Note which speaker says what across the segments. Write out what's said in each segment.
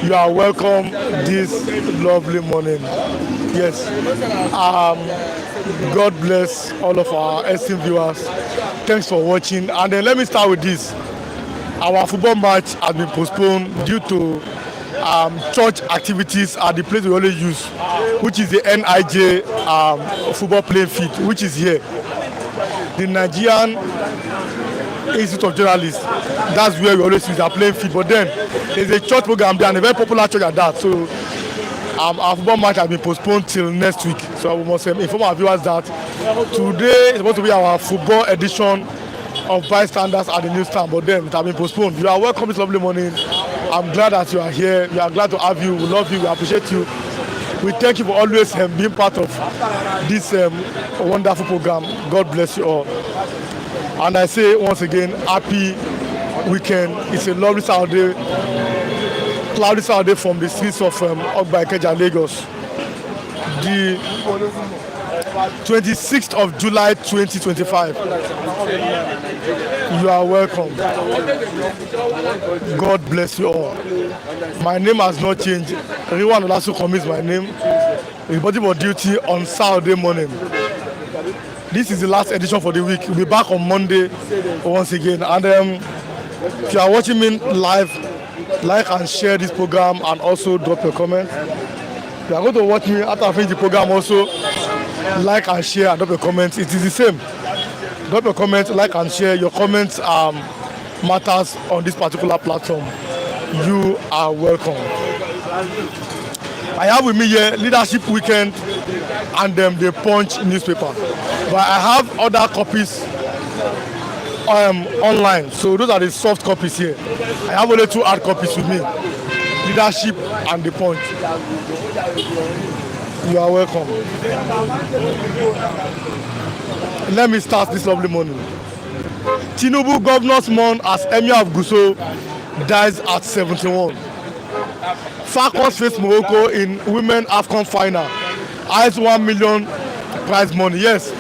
Speaker 1: You are welcome this lovely morning. Yes. God bless all of our esteemed viewers. Thanks for watching. And then let me start with this. Our football match has been postponed due to church activities at the place we always use, which is the NIJ football playing field, which is here. The Nigerian Institute of Journalists, that's where we always use our playing field. But then there's a church program there and a very popular church at that. So our football match has been postponed till next week. So we must inform our viewers that today is supposed to be our football edition of bystanders at the newsstand, but then it has been postponed. You are welcome this lovely morning. I'm glad that you are here. We are glad to have you. We love you. We appreciate you. We thank you for always being part of this wonderful program. God bless you all. And I say once again, happy weekend. It's a lovely Saturday, cloudy Saturday from the streets of Ogba Ikeja, Lagos. The 26th of July 2025. You are welcome. God bless you all. My name has not changed. Everyone will also commit my name. Reporting for duty on Saturday morning. This is the last edition for the week. We'll be back on Monday once again. And if you are watching me live, like and share this program and also drop your comment. If you are going to watch me after I finish the program, also like and share and drop your comments. It is the same. Drop your comments, like and share. Your comments matters on this particular platform. You are welcome. I have with me here Leadership Weekend and the Punch newspaper. But I have other copies online. So those are the soft copies here. I have only 2 hard copies with me. Leadership and the Punch. You are welcome. Let me start this lovely morning. Tinubu governor's mourn as Emir of Gusau dies at 71. Falcons face Morocco in Women AFCON final. Eyes 1 million prize money. Yes,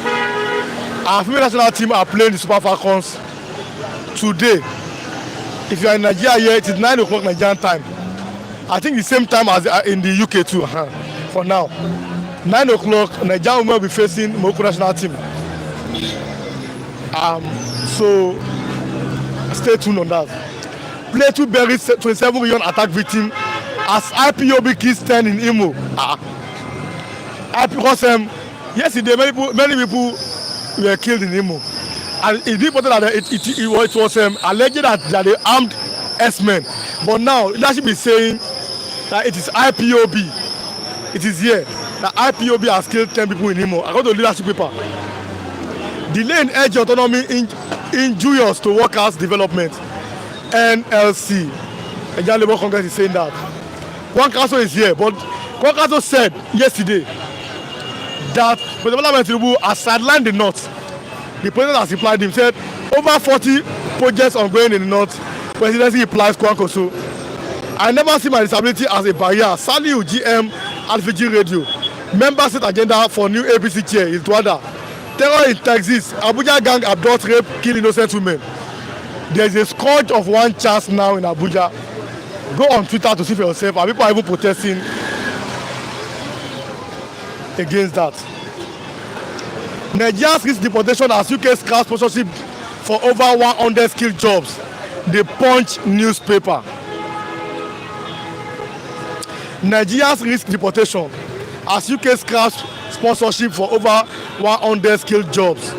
Speaker 1: our female national team are playing the Super Falcons today. If you are in Nigeria here, it is 9 o'clock Nigerian time. I think the same time as in the UK too. For now, 9 o'clock Nigeria women will be facing Morocco national team. So stay tuned on that. Plateau buries 27 million attack victim as IPOB kills 10 in Imo. Because yesterday many people were killed in Imo, and it's important that it was alleged that they armed S-men, but now leadership is saying that it is IPOB. It is here that IPOB has killed 10 people in Imo. I got the leadership paper. Delay in energy autonomy injurious to workers' development. NLC. Nigerian Labour Congress is saying that. One council is here, but one council said yesterday that President Tinubu has sidelined the North. The president has replied him, said over 40 projects ongoing in the North. Presidency replies Kwankoso. I never see my disability as a barrier. Saliu GM Alfiji Radio. Member state agenda for new APC chair in Tuada. Terror in Texas. Abuja gang abduct, rape, kill innocent women. There is a scourge of one chance now in Abuja. Go on Twitter to see for yourself. And people are even protesting against that. Nigeria's risk deportation as UK scraps sponsorship for over 100 skilled jobs. The Punch newspaper. Nigeria's risk deportation as UK scraps sponsorship for over 100 skilled jobs.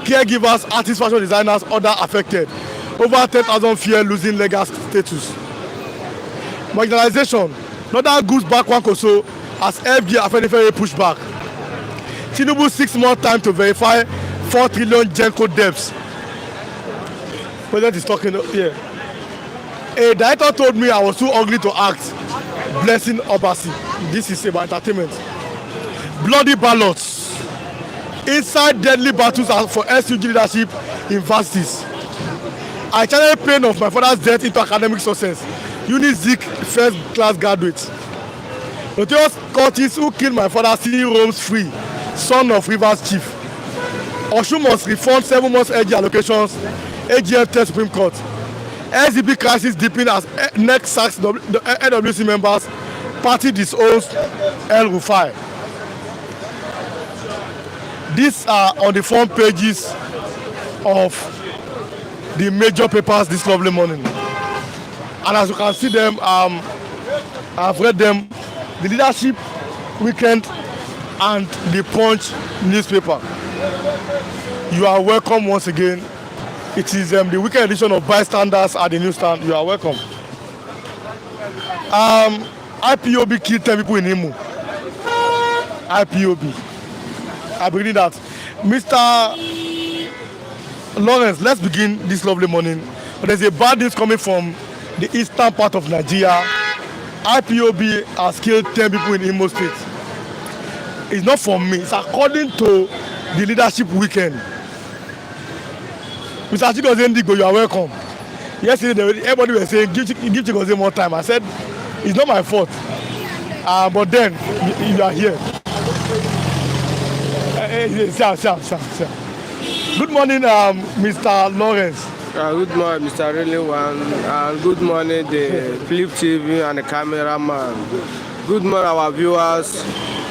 Speaker 1: Caregivers, artists, fashion designers, other affected. Over 10,000 fear losing legal status. Marginalization. Another goes back Kwankoso as FD Afenifere push back. Tinubu 6 more time to verify 4 trillion Genco debts. President is talking here. A director told me I was too ugly to act. Blessing Obasi. This is about entertainment. Bloody ballots. Inside deadly battles for SUG leadership in universities. I channeled pain of my father's death into academic success. Unizik first class graduate. Notorious cultists who killed my father still roams free. Son of Rivers chief. Osun must refund 7 months AG allocations. AGF tell Supreme Court. SDP crisis deepening as next sacks the NWC members. Party disowns El Rufai. These are on the front pages of the major papers this lovely morning. And as you can see them, I've read them, the Leadership Weekend and the Punch newspaper. You are welcome once again. It is the weekend edition of Bystanders at the newsstand. You are welcome. IPOB killed 10 people in Imo. IPOB. I believe that. Mr. Lawrence, let's begin this lovely morning. There's a bad news coming from the eastern part of Nigeria. IPOB has killed 10 people in Imo State. It's not from me. It's according to the Leadership Weekend. Mr. Chigozie Ndigo, you are welcome. Yesterday, everybody was saying, give Chigozie more time. I said, it's not my fault. But then, you are here. Good morning, Mr. Lawrence.
Speaker 2: Good morning, Mr. Relewan, and good morning, the Flip TV and the cameraman. Good morning, our viewers.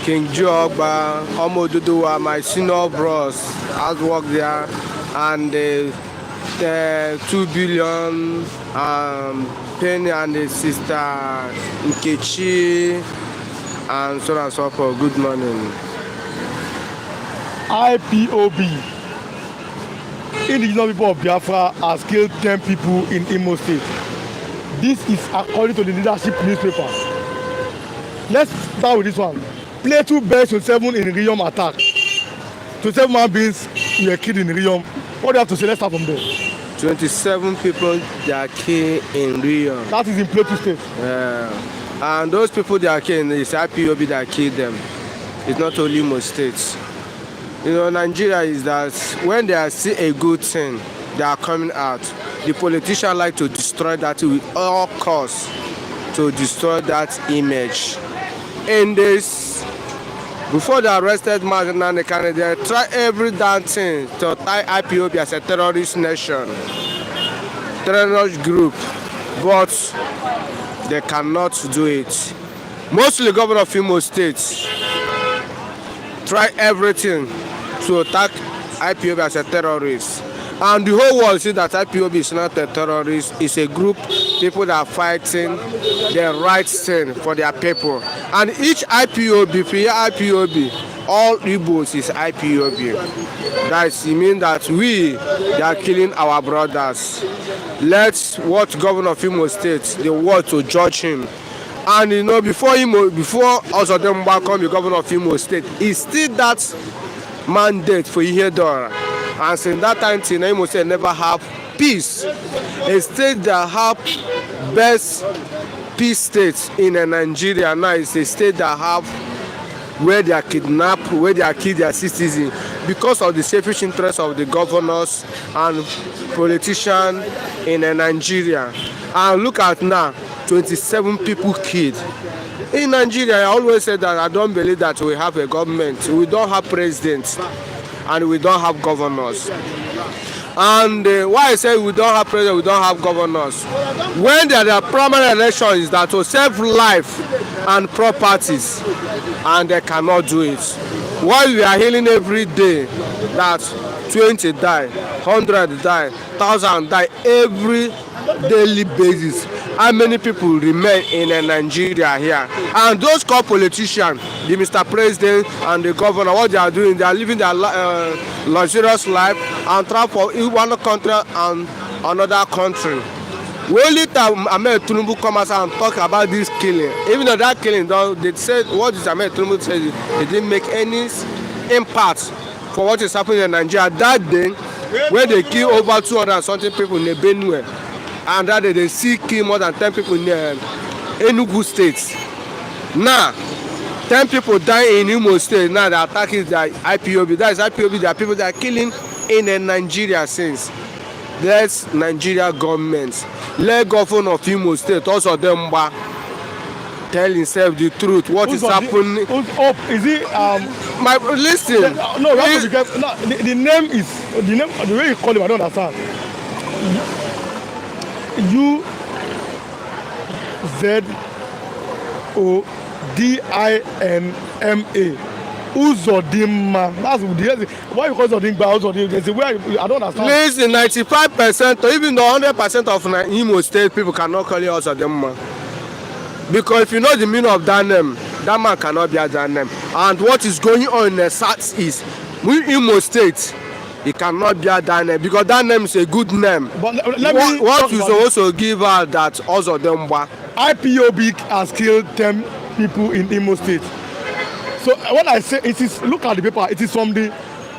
Speaker 2: King Jogba, Omo Duduwa, my senior bros, has worked there, and the 2 billion Penny and the sister Nkechi, and so on and so forth. Good morning.
Speaker 1: IPOB, indigenous people of Biafra, has killed 10 people in Imo State. This is according to the Leadership newspaper. Let's start with this one. Play 2 birds to 7 in Riyom attack. 27 man beings were killed in Riyom. What do you have to say? Let's start from there.
Speaker 2: 27 people they are killed in Riyom.
Speaker 1: That is in Plateau State.
Speaker 2: And those people they are killed, it's IPOB that killed them. It's not only Imo State. You know, Nigeria is that when they see a good thing, they are coming out. The politicians like to destroy that with all costs, to destroy that image. In this, before they arrested Marginalization+Nigerians, they try every damn thing to tie IPOB as a terrorist nation, terrorist group, but they cannot do it. Mostly governor of Imo State try everything to attack IPOB as a terrorist. And the whole world see that IPOB is not a terrorist. It's a group, people that are fighting the right thing for their people. And each IPOB, free IPOB, all Igbos is IPOB. That means that they are killing our brothers. Let's what governor of Imo State, the world to judge him. And you know, before also them become the governor of Imo State, it's still that mandate for Ihedora. And since that time till Imo State never have peace. A state that have best peace states in Nigeria now is a state that have where they are kidnapped, where they are killed their citizens because of the selfish interests of the governors and politicians in Nigeria. And look at now, 27 people killed. In Nigeria, I always say that I don't believe that we have a government. We don't have presidents and we don't have governors. And why I say we don't have president, we don't have governors. When there are primary elections that will save life and properties, and they cannot do it. While we are hearing every day that 20 die, 100 die, 1,000 die every daily basis. How many people remain in Nigeria here? And those called politicians, the Mr. President and the governor, what they are doing, they are living their luxurious life and travel from one country and another country. When later Ahmed Tinubu come out and talk about this killing, even though that killing, they said what is Ahmed Tinubu said, it didn't make any impact for what is happening in Nigeria. That day, when they kill over 200 and something people in the Benue, and that day they see kill more than 10 people in Enugu State. Now, 10 people die in Imo State. Now the attack is the IPOB. That is IPOB. There are people that are killing in Nigeria since. That's Nigeria government. Let governor of Imo State also them tell himself the truth. What is happening?
Speaker 1: Is he
Speaker 2: my listen?
Speaker 1: No, you have to be careful. No, the name is the name. The way you call him, I don't understand. Uzodinma. Uzodinma. That's why you call Uzodinma. Uzodinma. There's a way I don't understand.
Speaker 2: Listen, 95% or even the 100% of Imo State people cannot call you Uzodinma. Because if you know the meaning of that name, that man cannot be that name. And what is going on in the south is, we Imo State, he cannot be that name because that name is a good name.
Speaker 1: But
Speaker 2: what you also give out that Uzodinma.
Speaker 1: IPOB has killed 10 people in Imo State. So when I say it is, look at the paper, it is from the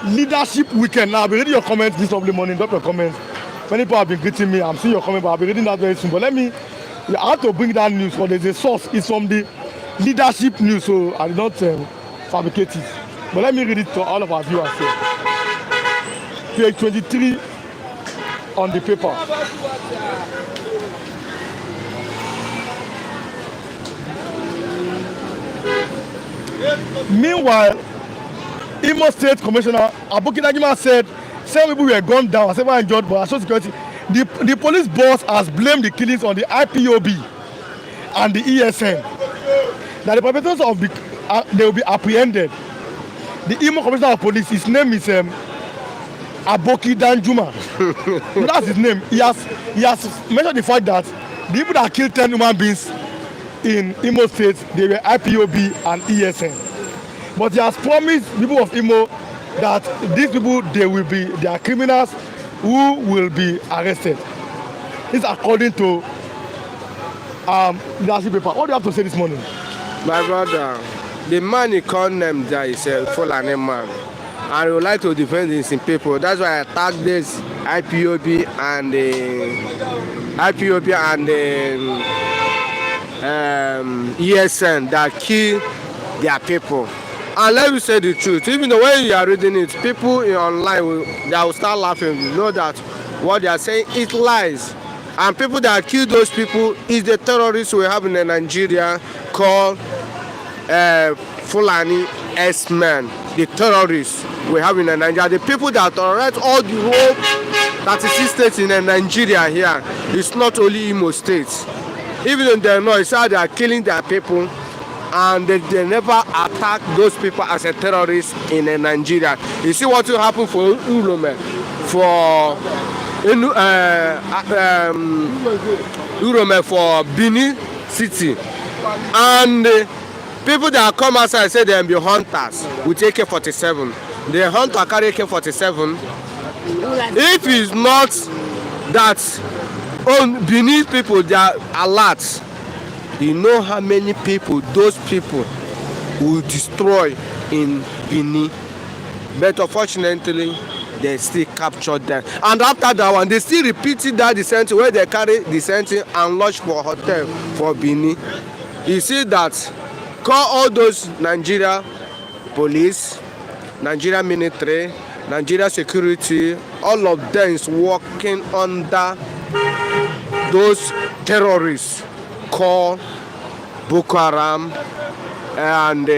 Speaker 1: leadership weekend. Now I'll be reading your comments this lovely morning. Drop your comments. Many people have been greeting me. I'm seeing your comment, but I'll be reading that very soon. But I have to bring that news, but there's a source. It's from the leadership news, so I did not fabricate it. But let me read it to all of our viewers here. Page 23 on the paper. Meanwhile, Imo State Commissioner Aboki Dagima said 7 people were gunned down, 7 injured by social security. The police boss has blamed the killings on the IPOB and the ESN. That the perpetrators of they will be apprehended. The Imo Commissioner of Police, his name is Aboki Danjuma. That's his name. He has mentioned the fact that the people that killed 10 human beings in Imo State, they were IPOB and ESN. But he has promised people of Imo that these people, they are criminals who will be arrested. This is according to leadership paper. What do you have to say this morning?
Speaker 2: My brother, the man he called them there is a Fulani man. And he would like to defend his people. That's why I attacked this IPOB and ESN that kill their people. And let me say the truth, even the way you are reading it, people online they will start laughing. You know that what they are saying is lies. And people that kill those people is the terrorists we have in Nigeria called Fulani S-men. The terrorists we have in Nigeria. The people that terrorize all the whole 36 states in Nigeria here. It's not only Imo states. Even though they know it's how they are killing their people, and they never attack those people as a terrorist in Nigeria. You see what will happen for Urome, for Benin City, and people that come outside say they be hunters with AK-47. The hunter carry AK-47. If it's not that on Benin people, they are alert. You know how many people those people will destroy in Benin. But unfortunately, they still captured them. And after that one, they still repeated that the same thing where they carry the same thing and lodge for hotel for Benin. You see that, call all those Nigeria police, Nigeria military, Nigeria security, all of them is working under those terrorists called Boko Haram and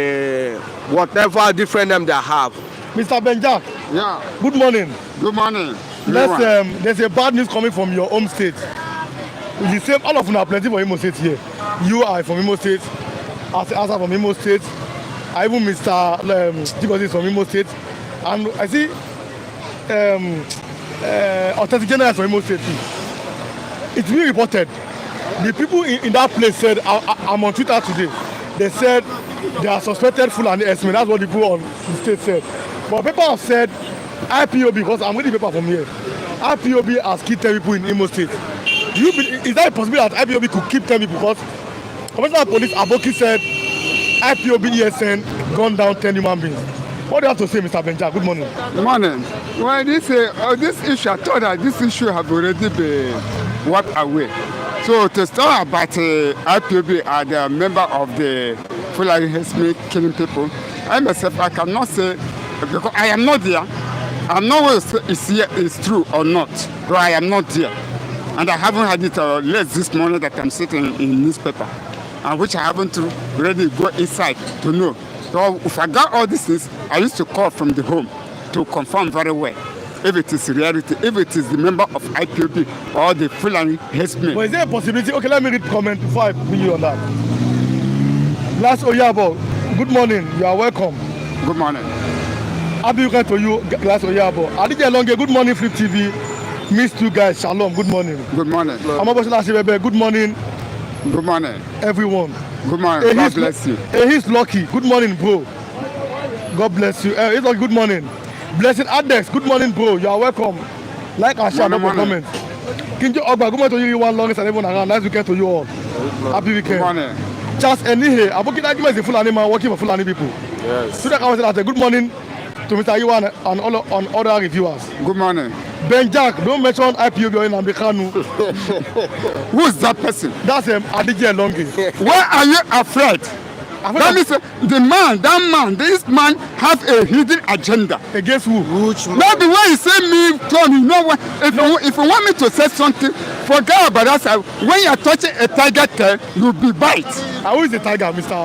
Speaker 2: whatever different name they have.
Speaker 1: Mr. Benjak.
Speaker 3: Yeah.
Speaker 1: Good morning.
Speaker 3: Good morning.
Speaker 1: There's a bad news coming from your home state. The same, all of them are plenty from Imo State here. You are from Imo State. Asa from Imo State. I even Mr. Tinubu is from Imo State. And I see Authentic General from Imo State too. It's been reported. The people in that place said, I'm on Twitter today, they said they are suspected Fulani S-men. That's what the people on the state said. But people have said IPOB, because I'm reading the paper from here, IPOB has killed 10 people in Imo State. Is that a possibility that IPOB could keep 10 people? Because Commissioner of Police Aboki said IPOB ESN gunned down 10 human beings. What do you have to say, Mr. Benja? Good morning.
Speaker 3: Good morning. Well, this issue, I thought that this issue have already been wiped away. So to start about IPOB and a member of the Fulani Hesme killing people, I myself, I cannot say, because I am not there. I'm not whether it's true or not, but I am not there. And I haven't had it late this morning that I'm sitting in newspaper, and which I haven't really go inside to know. So if I got all these things, I used to call from the home to confirm very well. if it is reality, if it is the member of IPOB or the Fulani herdsmen.
Speaker 1: But is there a possibility? Okay, let me read comment before I put you on that. Last Oyabo, good morning. You are welcome.
Speaker 3: Good morning.
Speaker 1: Happy weekend to you, Last Oyabo. Adije Longe, good morning, Flip TV. Missed you guys. Shalom, good morning.
Speaker 3: Good morning.
Speaker 1: Amabosola Asibebe, good morning.
Speaker 3: Good morning.
Speaker 1: Everyone.
Speaker 3: Good morning. God bless you.
Speaker 1: He's lucky. Good morning, bro. God bless you. He's lucky. Good morning. Blessing Adex. Good morning, bro. You are welcome. Like and share, no comment. Kinjo Ogba, good morning to you. One longest and everyone around. Nice weekend to you all. Happy weekend.
Speaker 3: Good morning.
Speaker 1: Charles Enihe. Aboki Dagima is a Fulani man working for Fulani people.
Speaker 2: Yes.
Speaker 1: So that I was saying, good morning to Mr. Iwan and all on other reviewers.
Speaker 3: Good morning.
Speaker 1: Ben Jack, don't mention IPOB or Nambikanu.
Speaker 3: Who is that person?
Speaker 1: That's Adije Longe.
Speaker 3: Why are you afraid? That means that man, this man have a hidden agenda.
Speaker 1: Against who?
Speaker 2: Which man?
Speaker 3: Not the way he say me, Tony, you know what? If you want me to say something, forget about that side. When you are touching a tiger tail, you'll be bite.
Speaker 1: Who is the tiger, Mr.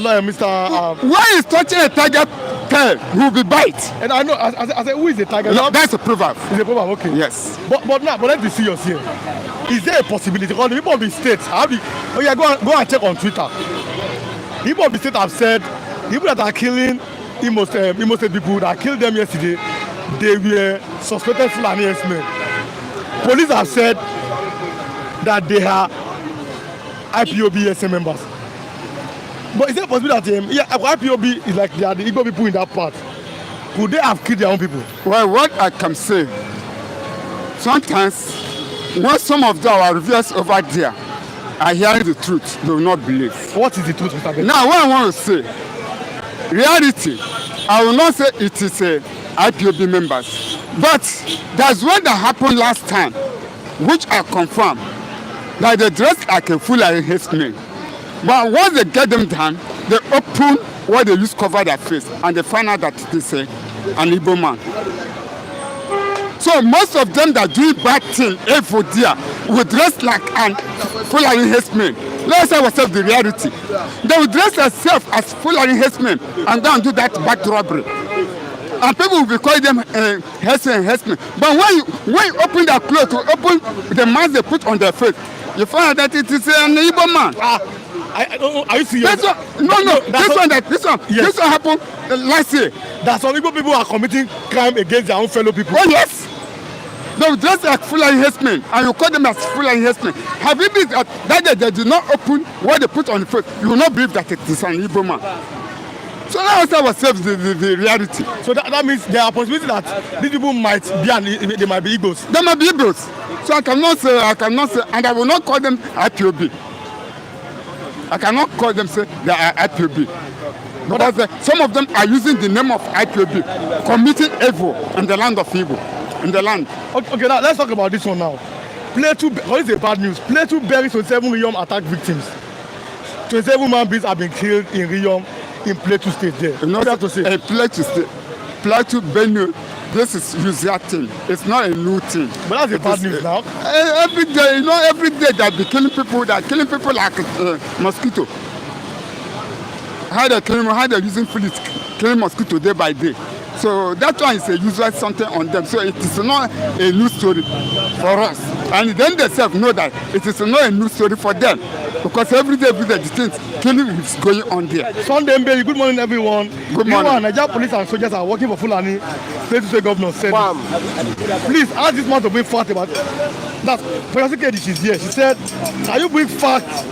Speaker 1: Lawyer, Mr.
Speaker 3: When he's touching a tiger tail, you'll be bite.
Speaker 1: And I know, I said, who is the tiger?
Speaker 3: No, that's a proverb.
Speaker 1: It's a proverb, okay.
Speaker 3: Yes.
Speaker 1: But let me see your here. Is there a possibility? Because the people of the states, go and check on Twitter. The people of the state have said, people that are killing Imo State people that killed them yesterday, they were suspected Fulani herdsmen. Police have said that they are IPOB SM members. But is there a possibility that IPOB is like they are the Igbo people in that part? Could they have killed their own people?
Speaker 3: Well, what I can say, sometimes when some of our reviewers over there are hearing the truth, they will not believe.
Speaker 1: What is the truth, Mr. Ben?
Speaker 3: Now, what I want to say, reality, I will not say it is IPOB members, but that's what that happened last time, which I confirm, that they dress like a Fulani herdsman. But once they get them done, they open what they use to cover their face, and they find out that it is an Igbo man. So most of them that do bad thing, evil there, will dress like an Fulani herdsman. Let's say ourselves the reality. They will dress themselves as Fulani herdsmen and go and do that bad robbery. And people will be calling them herdsmen. But when you open their clothes, you open the mask they put on their face, you find out that it is an Igbo man.
Speaker 1: Are you serious?
Speaker 3: This one happened last year.
Speaker 1: That some Igbo people are committing crime against their own fellow people.
Speaker 3: Oh yes. They will dress like Fulani herdsmen, and you call them as Fulani herdsmen. Have you been that they did not open what they put on the face? You will not believe that it is an Igbo man. So let us ourselves the reality.
Speaker 1: So that means there are possibilities that these people might be they might be Igbos.
Speaker 3: They might be Igbos. So I cannot say, and I will not call them IPOB. I cannot call them say they are IPOB. Because some of them are using the name of IPOB, committing evil in the land of Igbo. In the land.
Speaker 1: Okay, now let's talk about this one now. Plateau, what is the bad news? Plateau buries 27 Riyom attack victims. 27 man beings have been killed in Riyom in Plateau State there.
Speaker 3: You know,
Speaker 1: what do you have to say?
Speaker 3: Plateau State, Plateau Benue, this is usual thing. It's not a new thing.
Speaker 1: But that's the bad news now.
Speaker 3: Every day, every day they be killing people. They are killing people like mosquito. How they using bullets killing mosquito day by day. So that one is a usual something on them. So it is not a new story for us. And then they self know that it is not a new story for them. Because every day the things killing is going on there.
Speaker 1: Sunday Mbeli, good morning everyone.
Speaker 3: Good morning.
Speaker 1: Nigerian police and soldiers are working for Fulani. State governor said, please ask this man to bring facts about that. Professor Kedi, she's here. She said, can you bring facts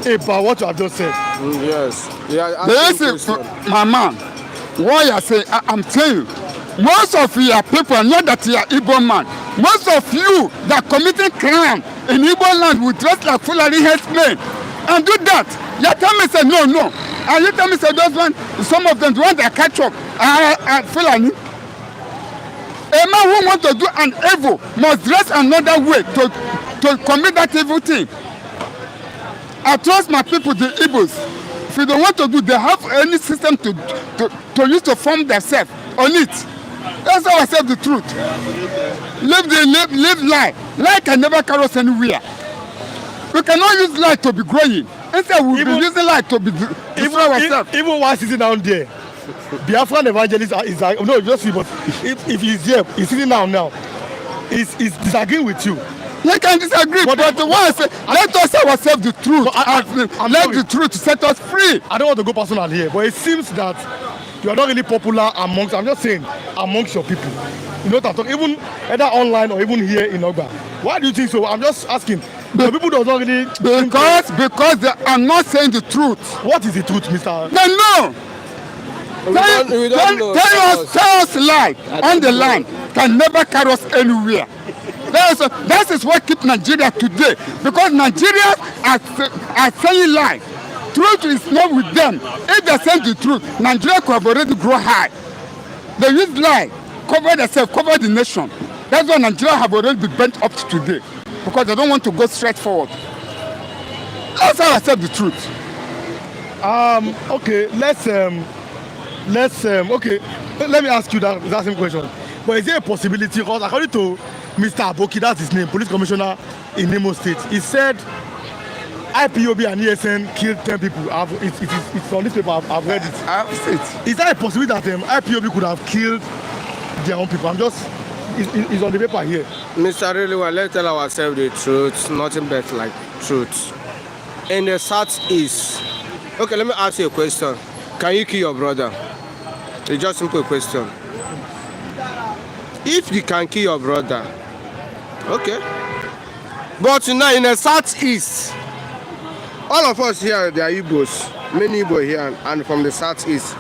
Speaker 1: about what you have just said?
Speaker 2: Yes. Yeah,
Speaker 3: my man, what you are saying, I'm telling you, most of your people, not that you are Igbo man, most of you that committing crime in Igbo land will dress like Fulani herdsmen and do that. You tell me say no, and you tell me say those one, some of them the ones that catch up are Fulani. A man who wants to do an evil must dress another way to commit that evil thing. I trust my people, the Igbos. If you don't want to do, they have any system to use to form themselves on it. That's how I say the truth. Live lie. Lie can never carry us anywhere. We cannot use lie to be growing. Instead, we'll be using lie to be destroy ourselves.
Speaker 1: Even while sitting down there, Biafran evangelist is like, no, just see, but if he's here, he's sitting down now, he's disagreeing with you.
Speaker 3: You can disagree, but the one say, let us say ourselves the truth. Let the truth set us free.
Speaker 1: I don't want to go personal here, but it seems that you are not really popular amongst, I'm just saying, amongst your people. You know what I'm talking, even either online or even here in Ogba. Why do you think so? I'm just asking. The people don't really...
Speaker 3: Because they are not saying the truth.
Speaker 1: What is the truth, Mr.?
Speaker 3: They know. Tell us lie on the line can never carry us anywhere. That is what keeps Nigeria today. Because Nigerians are saying lie. Truth is not with them. If they say the truth, Nigeria could have already grow high. They use lie, cover themselves, cover the nation. That's why Nigeria have already been bent up to today. Because they don't want to go straight forward. Let's say ourselves the truth.
Speaker 1: Okay, let me ask you that same question. But is there a possibility, because according to Mr. Aboki, that's his name, police commissioner in Imo State, he said IPOB and ESN killed 10 people. It's on this paper, I've read it.
Speaker 3: I've seen it.
Speaker 1: Is there a possibility that IPOB could have killed their own people? It's on the paper here.
Speaker 2: Mr. Reliwa, let's tell ourselves the truth, nothing but like truth. In the Southeast, okay, let me ask you a question. Can you kill your brother? It's just a simple question. If you can kill your brother, okay. But now in the Southeast, all of us here, they are Igbos, many Igbo here and from the Southeast.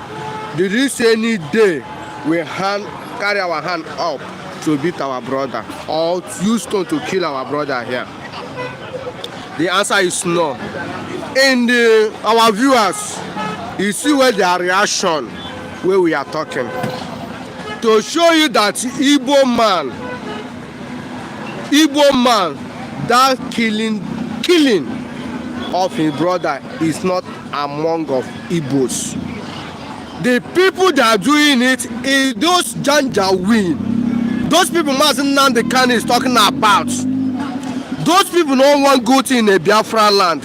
Speaker 2: Did you see any day we carry our hand up to beat our brother or use stone to kill our brother here? The answer is no. In our viewers, you see where their reaction where we are talking. To show you that Igbo man, that killing of his brother is not among of Igbos. The people that are doing it is those Janjaweed. Those people Mazen Nnamdi Kanu is talking about. Those people don't want good in a Biafra land.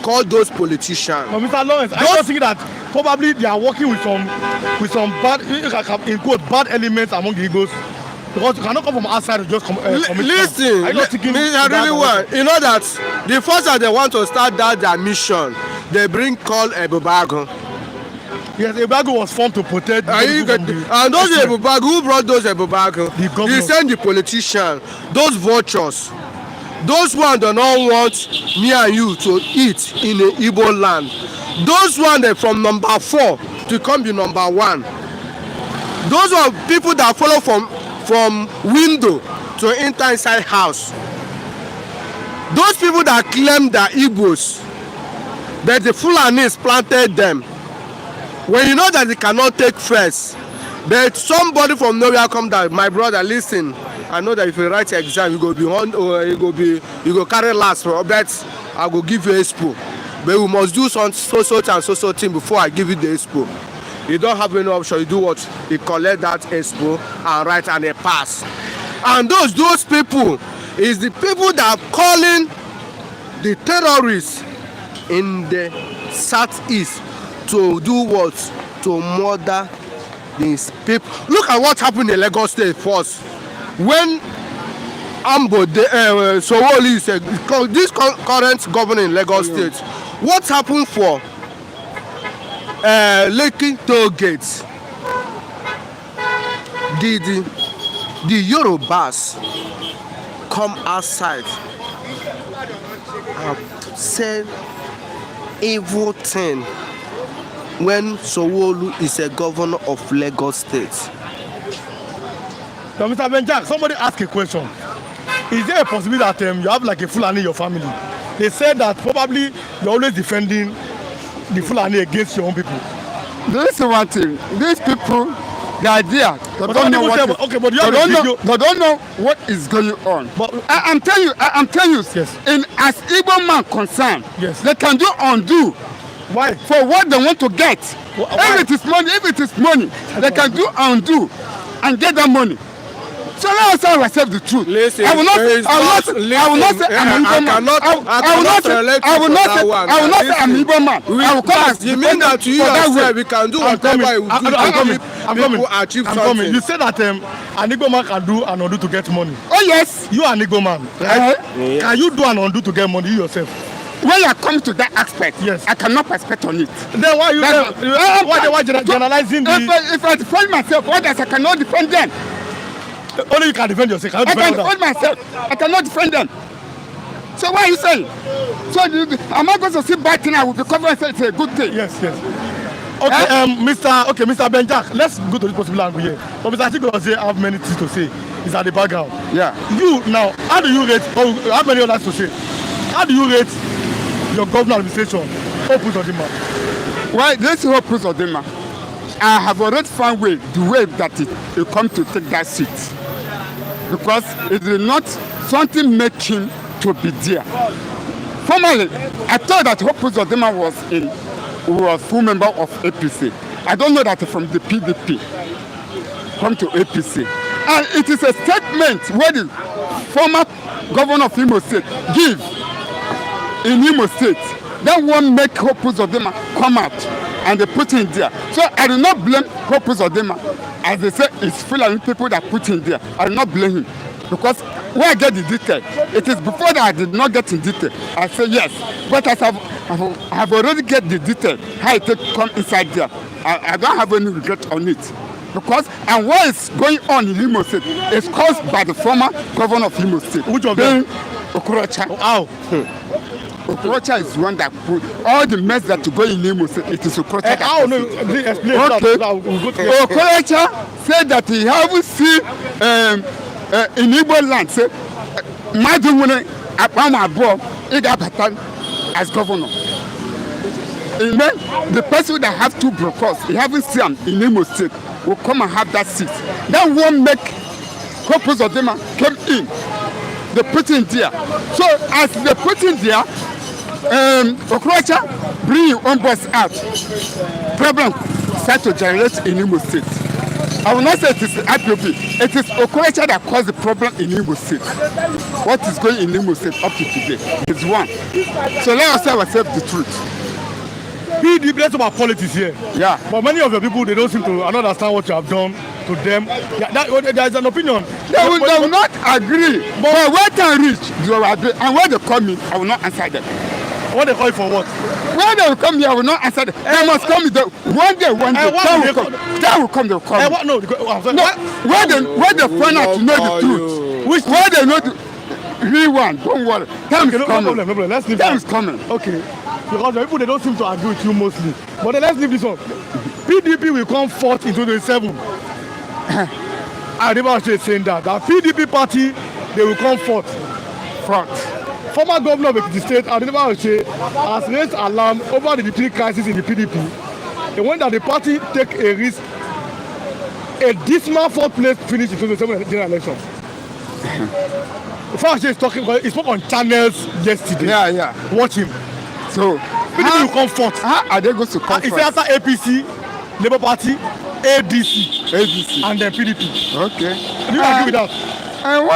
Speaker 2: Call those politicians.
Speaker 1: No, Mr. Lawrence, I don't think that probably they are working with some bad, in quote, bad elements among the Igbos. Because you cannot come from outside and just
Speaker 2: listen, I really want. You know that the first that they want to start their mission, they bring call Ebubago.
Speaker 1: Yes, Ebubago was formed to protect the
Speaker 2: and those Ebubago, who brought those Ebubago? You send the politicians, those vultures. Those ones do not want me and you to eat in the Igbo land. Those ones are from number 4 to come to number 1. Those are people that follow from window to enter inside house. Those people that claim they're Igbos, that the Fulanis planted them. When you know that they cannot take first, but somebody from nowhere come down, my brother, listen, I know that if you write exam, you go carry last, but I go give you expo. But we must do so thing before I give you the expo. You don't have any option. You do what? You collect that expo and write and a pass. And those people is the people that are calling the terrorists in the Southeast to do what? To murder these people. Look at what happened in Lagos State first. When Sowolu is this current governor in Lagos State, what happened for Lekki toll gates? The Yorubas come outside and say evil thing when Sowolu is a governor of Lagos State.
Speaker 1: So, Mr. Benjack, somebody asked a question. Is there a possibility that you have like a Fulani in your family? They said that probably you're always defending the Fulani against your own people.
Speaker 3: This is one thing. These people, the idea, they don't know what is going on. But I'm telling you, yes. As Igbo man concerned, yes, they can do undo.
Speaker 1: Why?
Speaker 3: For what they want to get. If it is money, they can do undo and get that money. So let us tell ourselves the truth.
Speaker 2: Listen,
Speaker 3: I will not say I'm an Igbo man. I will not say I'm an Igbo man. I will come as
Speaker 2: you mean that you yourself we can do whatever you do
Speaker 1: I'm
Speaker 2: achieve
Speaker 1: coming.
Speaker 2: something.
Speaker 1: You said that an Igbo man can do and undo to get money.
Speaker 3: Oh yes.
Speaker 1: You are an Igbo man, right? Can you do and undo to get money yourself?
Speaker 3: When you come to that aspect,
Speaker 1: yes,
Speaker 3: I cannot participate on it.
Speaker 1: Then why why generalizing
Speaker 3: if I defend myself, others I cannot defend them.
Speaker 1: Only you can defend yourself.
Speaker 3: I can defend myself. I cannot defend them. So what are you saying? So am I going to sit back and I will be covered and say it's a good thing?
Speaker 1: Yes. Okay, Mr. Benjak, let's go to this possible angle here. But Mr. Chigozie have many things to say. He's at the background.
Speaker 3: Yeah.
Speaker 1: You now, how do you rate? How many others to say? How do you rate your government administration? Hope Uzodinma.
Speaker 3: Well, this Hope Uzodinma, I have already found the way that it come to take that seat, because it is not something make him to be there. Formerly, I thought that Hope Uzodinma was full member of APC. I don't know that from the PDP come to APC. And it is a statement where the former governor of Imo State give in Imo State. That won't make Hope Uzodinma come out and they put in there. So I do not blame Hope Uzodinma. As they say, it's Fulani people that put in there. I do not blame him. Because when I get the detail, it is before that I did not get in detail. I say yes. But as I have already get the detail, how it come inside there, I don't have any regret on it. Because, and what is going on in Imo State is caused by the former governor of Imo State.
Speaker 1: Which of them?
Speaker 3: Okorocha.
Speaker 1: How?
Speaker 3: Okorocha is one that put all the mess that to go in Imo State. It is Okorocha.
Speaker 1: How? No, explain.
Speaker 3: Okay. Okorocha said that he haven't seen in Igbo land, say, Madumune Apama Abo, Igabatan as governor. And then the person that have two brokers, he haven't seen in Imo State, will come and have that seat. That won't make Hope Uzodinma came in. They put in there. So as they put in there, Okorocha bring your own boss out. Problem start to generate in Imo State. I will not say it is IPOB. It is Okorocha that caused the problem in Imo State. What is going in Imo State up to today is one. So let us tell ourselves the truth.
Speaker 1: PDP, let's talk about politics here.
Speaker 3: Yeah.
Speaker 1: But many of your people, they don't seem to understand what you have done to them. Yeah, there is an opinion.
Speaker 3: They will not agree. But when they reach, they will agree. And when they come in, I will not answer them.
Speaker 1: What they call you for what?
Speaker 3: When they will come here, I will not answer them. They must come in. One day, time will come. Time will come, they will come.
Speaker 1: No,
Speaker 3: when they find out to know the truth, when they know the real one, don't worry. Time is coming.
Speaker 1: No problem. Let's leave
Speaker 3: time is coming.
Speaker 1: Okay. Because the people, they don't seem to agree with you mostly. But then let's leave this one. PDP will come fourth in 2027. I remember saying that PDP party, they will come fourth. Former governor of the state, Adineba Oche, has raised alarm over the military crisis in the PDP. And when that the party take a risk, a dismal fourth place finish in 2027 general election. First, he spoke on channels yesterday.
Speaker 3: Yeah.
Speaker 1: Watch him.
Speaker 3: So,
Speaker 1: PDP will come fourth.
Speaker 3: How are they going to come
Speaker 1: first? It's after APC, Labour Party, ADC, and then PDP.
Speaker 3: Okay.
Speaker 1: Do you agree with that?
Speaker 3: And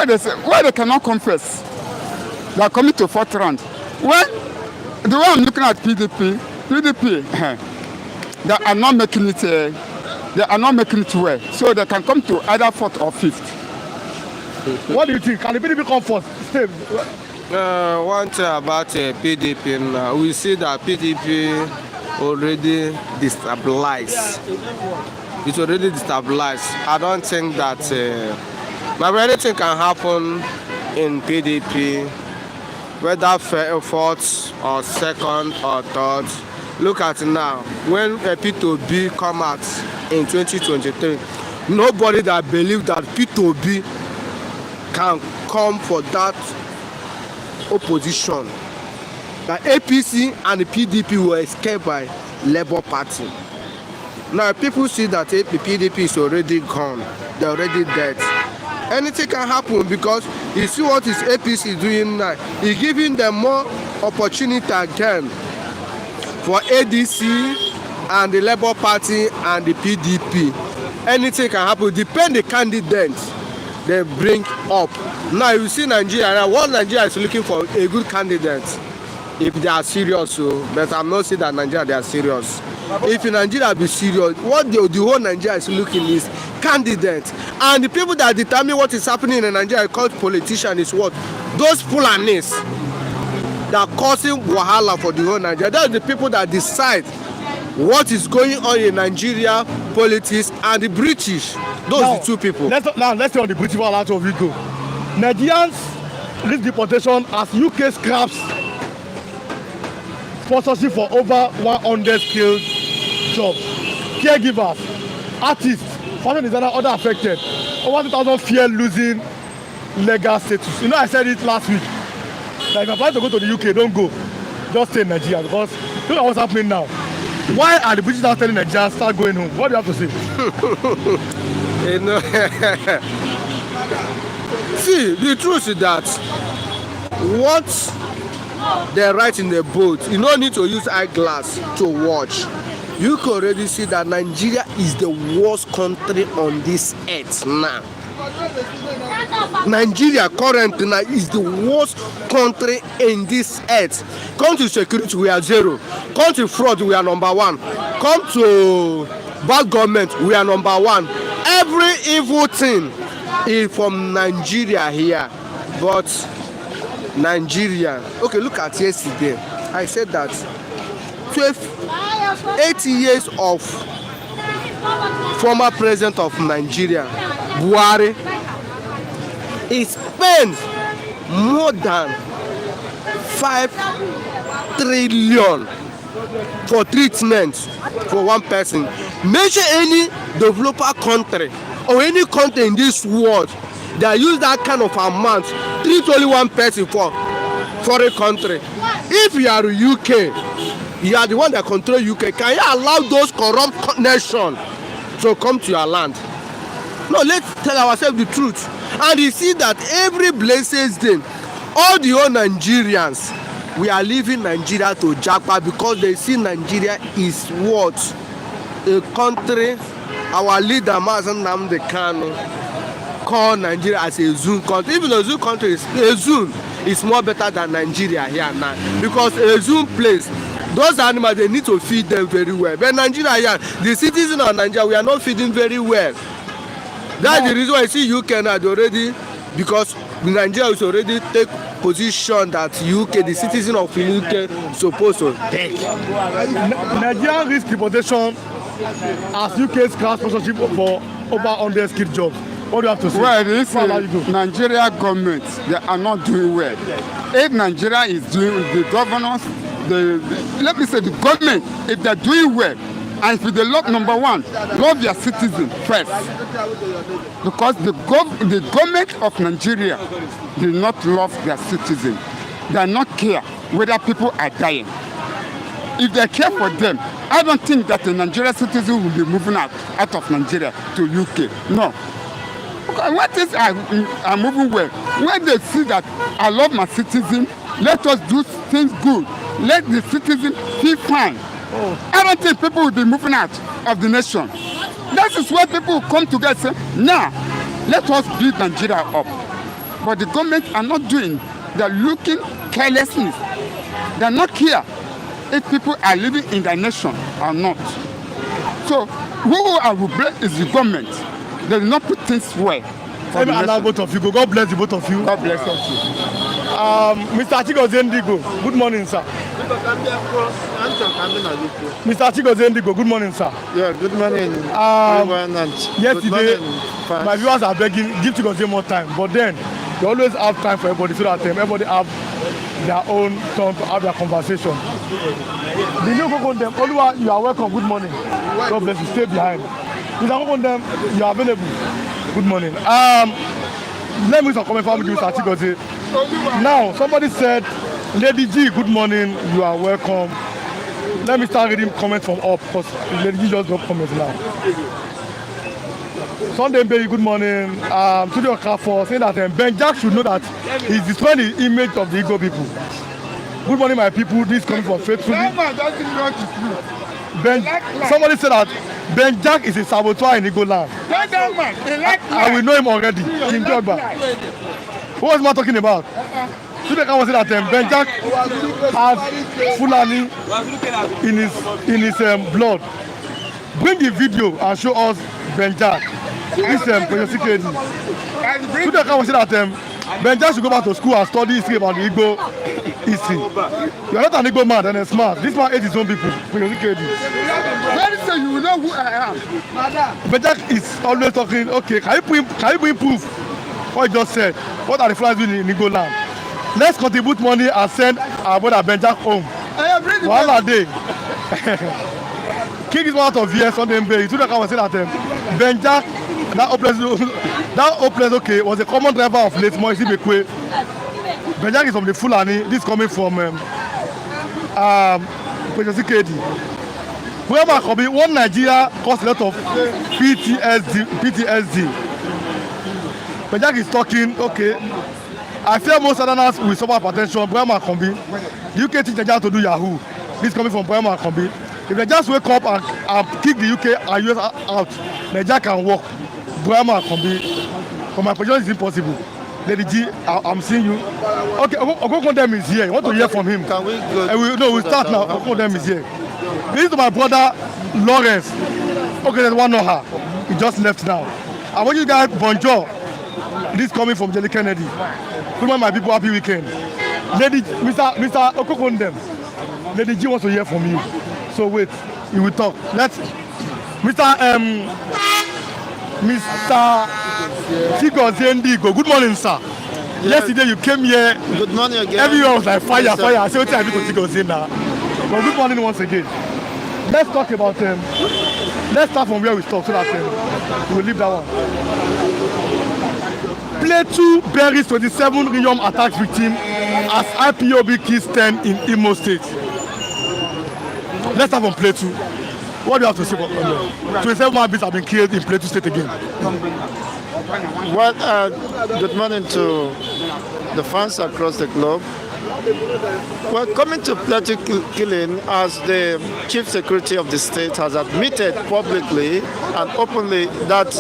Speaker 3: why they cannot come first? They are coming to fourth round. Well, the way I'm looking at PDP, they are not making it. They are not making it well. So they can come to either fourth or fifth.
Speaker 1: What do you think? Can the PDP come fourth? Steve.
Speaker 2: One thing about PDP now, we see that PDP already destabilized. It's already destabilized. I don't think that anything can happen in PDP, whether fourth or second or third. Look at it now. When P2B come out in 2023, nobody that believes that P2B can come for that opposition. The APC and the PDP were escaped by Labour Party. Now people see that the PDP is already gone. They're already dead. Anything can happen because you see what is APC doing now. It's giving them more opportunity again for ADC and the Labour Party and the PDP. Anything can happen. Depend the candidate. they bring up. Now you see Nigeria, now what Nigeria is looking for a good candidate if they are serious. So, but I'm not saying that Nigeria they are serious. If Nigeria be serious, what the whole Nigeria is looking is candidates. And the people that determine what is happening in Nigeria called politicians is what? Those Fulanis that are causing wahala for the whole Nigeria. That's the people that decide what is going on in Nigeria politics, and the British. Those are the two people.
Speaker 1: Let's say on the British one out of it go. Nigerians risk deportation as UK scraps sponsorship for over 100 skilled jobs. Caregivers, artists, fashion designers, other affected. Over 2,000 fear losing legal status. You know, I said it last week. Like if I plan to go to the UK, don't go. Just stay in Nigeria, because look at what's happening now. Why are the British now telling Nigerians start going home? What do you have to say?
Speaker 2: You know, see, the truth is that what they write in the boat, you don't need to use eyeglass to watch. You can already see that Nigeria is the worst country on this earth now. Nigeria currently now is the worst country in this earth. Come to security, we are zero. Come to fraud, we are number one. Come to bad government, we are number one. Every evil thing is from Nigeria here. But Nigeria, okay, look at yesterday. I said that 80 years of former president of Nigeria, Buhari, he spent more than 5 trillion for treatment for one person. Mention any developer country or any country in this world that use that kind of amount, treat only one person for foreign country. If you are UK, you are the one that control UK, can you allow those corrupt nations to come to your land? No, let's tell ourselves the truth. And you see that every blessed day, all the old Nigerians, we are leaving Nigeria to Japa because they see Nigeria is what? A country. Our leader, Mazen Nnamdi Kanu, call Nigeria as a Zoom country. Even a Zoom country is a Zoom is more better than Nigeria here now, because a Zoom place, those animals, they need to feed them very well. But Nigeria here, the citizens of Nigeria, we are not feeding very well. That's the reason why I see UK now already, because Nigeria is already take position that UK, the citizen of UK, supposed to take.
Speaker 1: Nigerian risk deportation as UK's class sponsorship for over 100 skilled jobs. What do you have to say?
Speaker 3: Well, this Nigeria government, they are not doing well. If Nigeria is doing, the governors, let me say the government, if they're doing well, and if they love, number one, love their citizens first. Because the government of Nigeria do not love their citizens. They are not care whether people are dying. If they care for them, I don't think that the Nigerian citizen will be moving out of Nigeria to UK. No. When things are moving well, when they see that I love my citizen, let us do things good. Let the citizen feel fine. I don't think people will be moving out of the nation. That is why people will come together and say, now, let us build Nigeria up. But the government are not doing. They're looking carelessness. They're not care if people are living in their nation or not. So, who I will blame is the government. They will not put things well.
Speaker 1: Let me allow both of you go. God bless the both of you.
Speaker 3: God bless you.
Speaker 1: Mr. Chigozendigo, good morning, sir. Mr. Chigozendigo, good morning, sir.
Speaker 4: Yeah, good morning.
Speaker 1: Yesterday, my viewers are begging, give Chigozen more time. But then, you always have time for everybody so that everybody have their own turn to have their conversation. The new Kokondem, Oluwa, you are welcome. Good morning. God bless you. Stay behind. Mr. Kokondem, you are available. Good morning. Let me comment from Mr. Chigoze. Now, somebody said, Lady G, good morning. You are welcome. Let me start reading comments from up because Lady G just got comments now. Sunday Baby, good morning. Studio Okafor saying that Ben Jack should know that he's destroying the image of the Igbo people. Good morning, my people. This is coming from Faithfully. Ben, somebody said that Ben Jack is a saboteur in Igbo land. I will know him already. King Jogba. What was man talking about? Today I was saying that Ben Jack has Fulani in his blood. Bring the video and show us Ben Jack. This security. Today I was saying that Ben Jack should go back to school and study history about the Igbo history. You are not an Igbo man and a smart. This man hates his own people. Security.
Speaker 3: Very soon you will know who I am.
Speaker 1: Ben Jack is always talking. Okay, can you bring proof? What you just said. What are the Fulani doing in Igbo land? Let's contribute money and send our brother Ben Jack home. One a day. King is one out of here Sunday Mbe. You told the say that Ben Jack, that hopeless okay, was a common driver of late Moise Bekwe. Ben Jack is from the Fulani. This is coming from Security. Whoever could be one Nigeria caused a lot of PTSD. Ben Jack is talking, okay. I fear most Southerners will suffer hypertension. Brahma Kombi. The UK teach Nigeria to do Yahoo. This is coming from Brahma Kombi. If they just wake up and kick the UK and US out, Nigeria can walk. Brahma Kombi. For my position, it's impossible. Lady G, I'm seeing you. Okay, Okokondem is here. I want to hear from him.
Speaker 4: Can we go?
Speaker 1: No, we'll start now. Okokondem is here. This is my brother, Lawrence. Okay, there's one of her. He just left now. I want you guys, bonjour. This coming from Jelly Kennedy. Good morning, my people. Happy weekend. Lady, Mr. Okokondem. Lady G wants to hear from you. So wait, he will talk. Let's, Mr. Tigozendigo. Good morning, sir. Yeah. Yesterday you came here.
Speaker 4: Good morning again.
Speaker 1: Everyone was like fire. I said, what I do to Tigozen now? But good morning once again. Let's talk about them. Let's start from where we stopped so that we'll leave that one. Play 2 buries 27 Riom attacks victim as IPOB kills 10 in Imo State. Let's start from Play 2. What do you have to say about that? 27 man beats have been killed in Play 2 State again.
Speaker 4: Well, good morning to the fans across the globe. Well, coming to political killing, as the chief secretary of the state has admitted publicly and openly that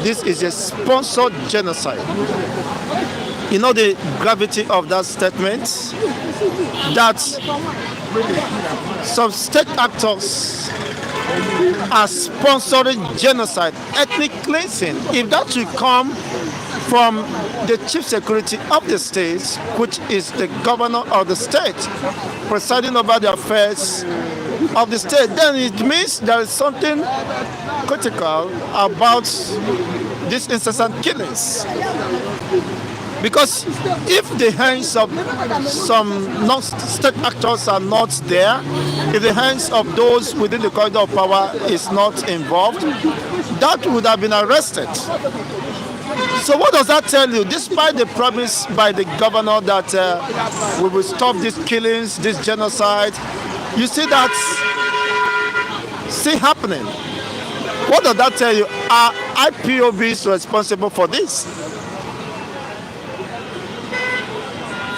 Speaker 4: this is a sponsored genocide. You know the gravity of that statement? That some state actors are sponsoring genocide, ethnic cleansing. If that should come from the chief secretary of the state, which is the governor of the state, presiding over the affairs of the state, then it means there is something critical about these incessant killings. Because if the hands of some non-state actors are not there, if the hands of those within the corridor of power is not involved, that would have been arrested. So what does that tell you? Despite the promise by the governor that we will stop these killings, this genocide, you see that still happening. What does that tell you? Are IPOBs responsible for this?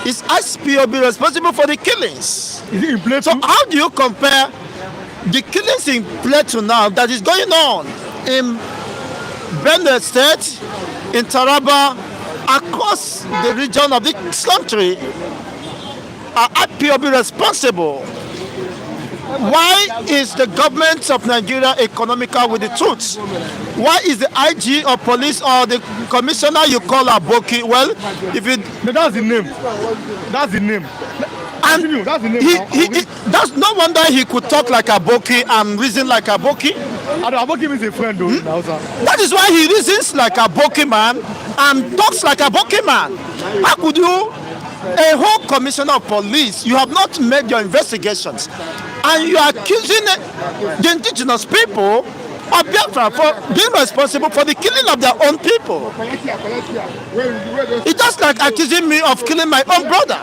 Speaker 4: Is IPOB responsible for the killings?
Speaker 1: Is it in Play 2?
Speaker 4: So how do you compare the killings in Play 2 now that is going on in Benue State, in Taraba, across the region of this country? Are IPOB responsible? Why is the government of Nigeria economical with the truth? Why is the IG of police or the commissioner you call Aboki? Well, if it...
Speaker 1: No, that's the name. That's the name.
Speaker 4: And
Speaker 1: that's the name.
Speaker 4: That's no wonder he could talk like Aboki and reason like Aboki.
Speaker 1: Aboki means a friend, though.
Speaker 4: That is why he reasons like Aboki man and talks like Aboki man. How could you, a whole commissioner of police, you have not made your investigations, and you are accusing the indigenous people of Biafra for being responsible for the killing of their own people? It's just like accusing me of killing my own brother.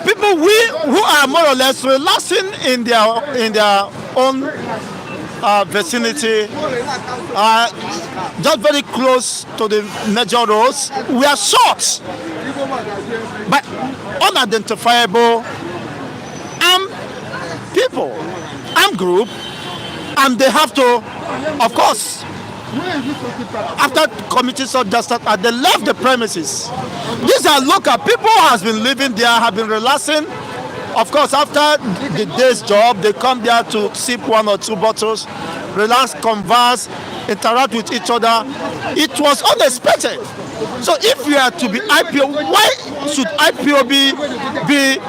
Speaker 4: People who are more or less relaxing in their own vicinity, just very close to the major roads, we are shot by unidentifiable armed people, armed group, and they have to, of course, after committing such justice, they left the premises. These are local people who has been living there, have been relaxing. Of course, after the day's job, they come there to sip 1 or 2 bottles, relax, converse, interact with each other. It was unexpected. So if you are to be IPO, why should IPOB be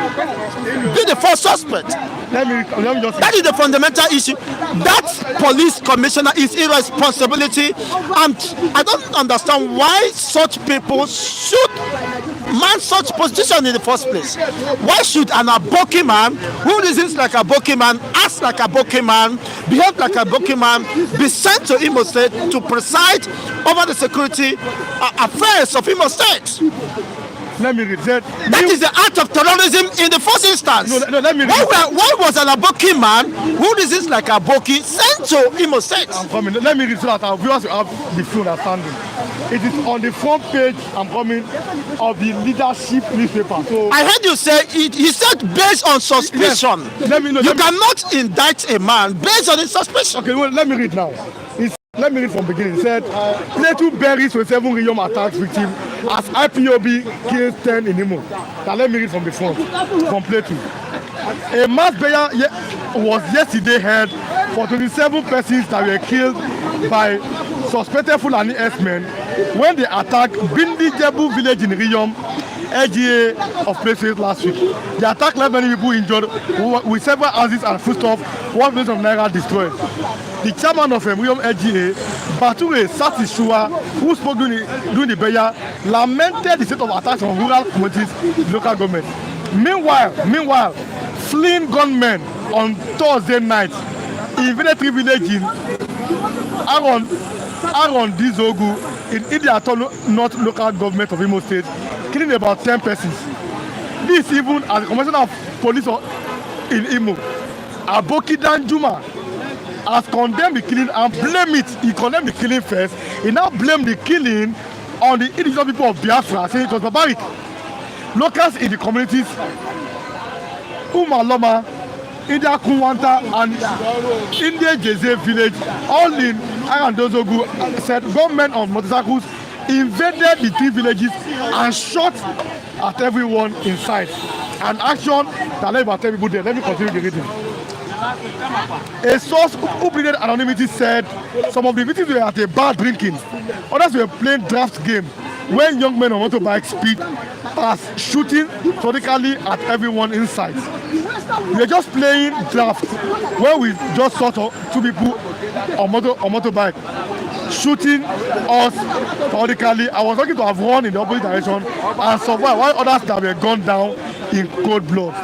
Speaker 4: the first suspect?
Speaker 1: Let me just.
Speaker 4: That is the fundamental issue. That police commissioner is irresponsibility, and I don't understand why such people should man such position in the first place. Why should an Aboki man who reasons like a Aboki man, acts like a Aboki man, behave like a Aboki man, be sent to Imo State to preside over the security affairs of Imo State?
Speaker 1: Let me read that.
Speaker 4: That is the act of terrorism in the first instance.
Speaker 1: No, let me read.
Speaker 4: Why was an Aboki man who reasons like a Aboki sent to Imo State?
Speaker 1: I'm coming. Let me read so that our viewers will have the full understanding. It is on the front page, I'm coming, of the leadership newspaper. So
Speaker 4: I heard you say he said based on suspicion.
Speaker 1: Yes. Let me know.
Speaker 4: You cannot indict a man based on his suspicion.
Speaker 1: Okay, well, let me read now. Let me read from the beginning. It said, Plateau buries 27 Riyom attacks victim as IPOB kills 10 in Imo. Now let me read from the front, from Plateau. A mass burial was yesterday held for 27 persons that were killed by suspected Fulani herdsmen when they attacked Bindi Jebu village in Riyom, LGA of places last week. The attack left many people injured, with several houses and foodstuffs, 1 million naira destroyed. The chairman of Riyom LGA, Bature Satishua, who spoke during the burial, lamented the state of attacks on rural communities in local government. Meanwhile, fleeing gunmen on Thursday night invaded 3 villages in Aron Dizogu in Idiato North local government of Imo State, killing about 10 persons. This even as the commissioner of police in Imo, Aboki Danjuma, has condemned the killing and blame it. He condemned the killing first. He now blamed the killing on the indigenous people of Biafra, saying it was barbaric. Locals in the communities, Umaloma, India Kunwanta, and India Jeze village, all in Arandozogu, said gunmen on motorcycles invaded the 3 villages and shot at everyone inside. An action that led about 10 people there. Let me continue the reading. A source who pleaded anonymity said some of the victims were at a bar drinking, others were playing draft game when young men on motorbikes speed past, shooting vertically at everyone inside. We were just playing draft when we just saw 2 people on motorbike shooting us vertically. I was lucky to have run in the opposite direction and survived, while others that were gunned down in cold blood.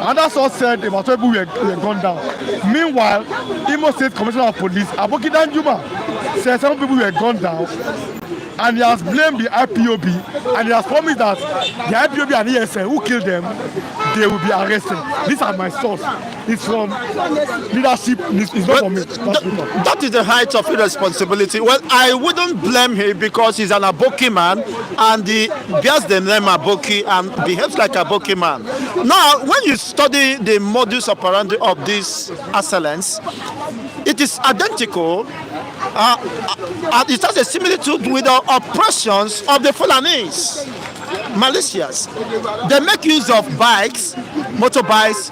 Speaker 1: Another source said about 12 people were gunned down. Meanwhile, Imo State Commissioner of Police, Aboki Danjuma, said 7 people were gunned down, and he has blamed the IPOB, and he has promised that the IPOB and ESN who killed them, they will be arrested. These are my source. It's from leadership. It's not from me.
Speaker 4: That is the height of irresponsibility. Well, I wouldn't blame him because he's an Aboki man and he bears the name Aboki and behaves like a Aboki man. Now, when you study the modus operandi of this assailants, it is identical. It has a similitude with the oppressions of the Fulanese militias. They make use of bikes, motorbikes,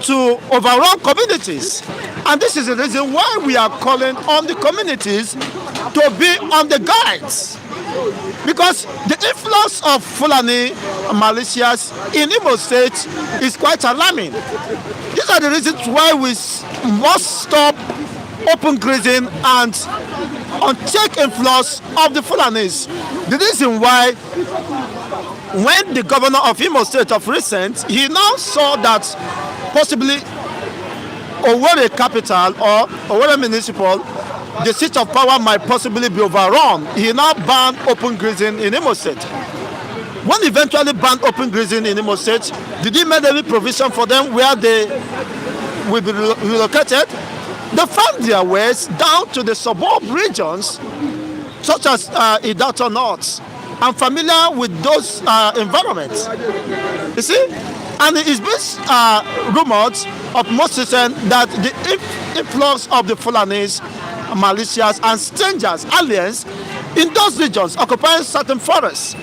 Speaker 4: to overrun communities. And this is the reason why we are calling on the communities to be on the guides. Because the influence of Fulani militias in Imo State is quite alarming. These are the reasons why we must stop open grazing and unchecked influence of the Fulanis. The reason why, when the governor of Imo State of recent, he now saw that possibly Owerri capital or Owerri municipal, the seat of power might possibly be overrun. He now banned open grazing in Imo State. When he eventually banned open grazing in Imo State, did he make any provision for them where they will be relocated? They found their ways down to the suburb regions, such as Idato North. I'm familiar with those environments. You see? And it's been rumored of most citizens that the influx of the Fulanis, militias, and strangers, aliens in those regions occupying certain forests.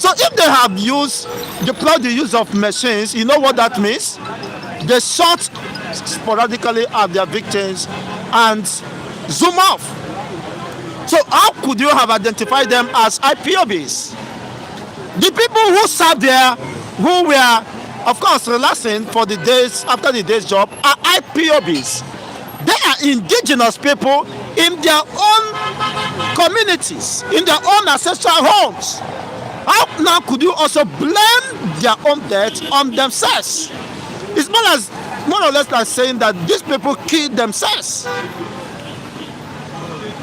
Speaker 4: So if they have deployed the use of machines, you know what that means? They shot sporadically at their victims and zoom off. So how could you have identified them as IPOBs? The people who sat there, who were, of course, relaxing for the days after the day's job, are IPOBs. They are indigenous people in their own communities, in their own ancestral homes. How now could you also blame their own death on themselves? It's more or less like saying that these people killed themselves.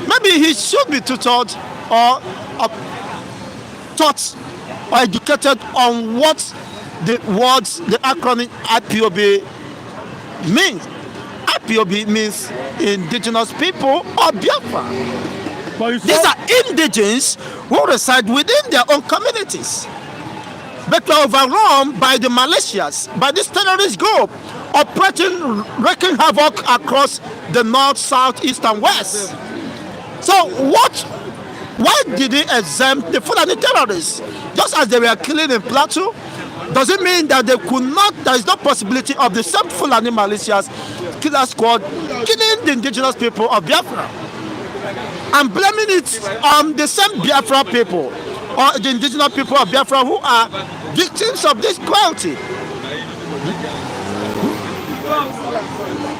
Speaker 4: Maybe he should be tutored or taught or educated on what the words, the acronym IPOB means. IPOB means indigenous people or Biafra. These are indigents who reside within their own communities, but were overrun by the militias, by this terrorist group operating, wreaking havoc across the north, south, east, and west. So why did he exempt the Fulani terrorists? Just as they were killing in Plateau, does it mean that there is no possibility of the same Fulani militias, killer squad, killing the indigenous people of Biafra? And blaming it on the same Biafra people or the indigenous people of Biafra who are victims of this cruelty.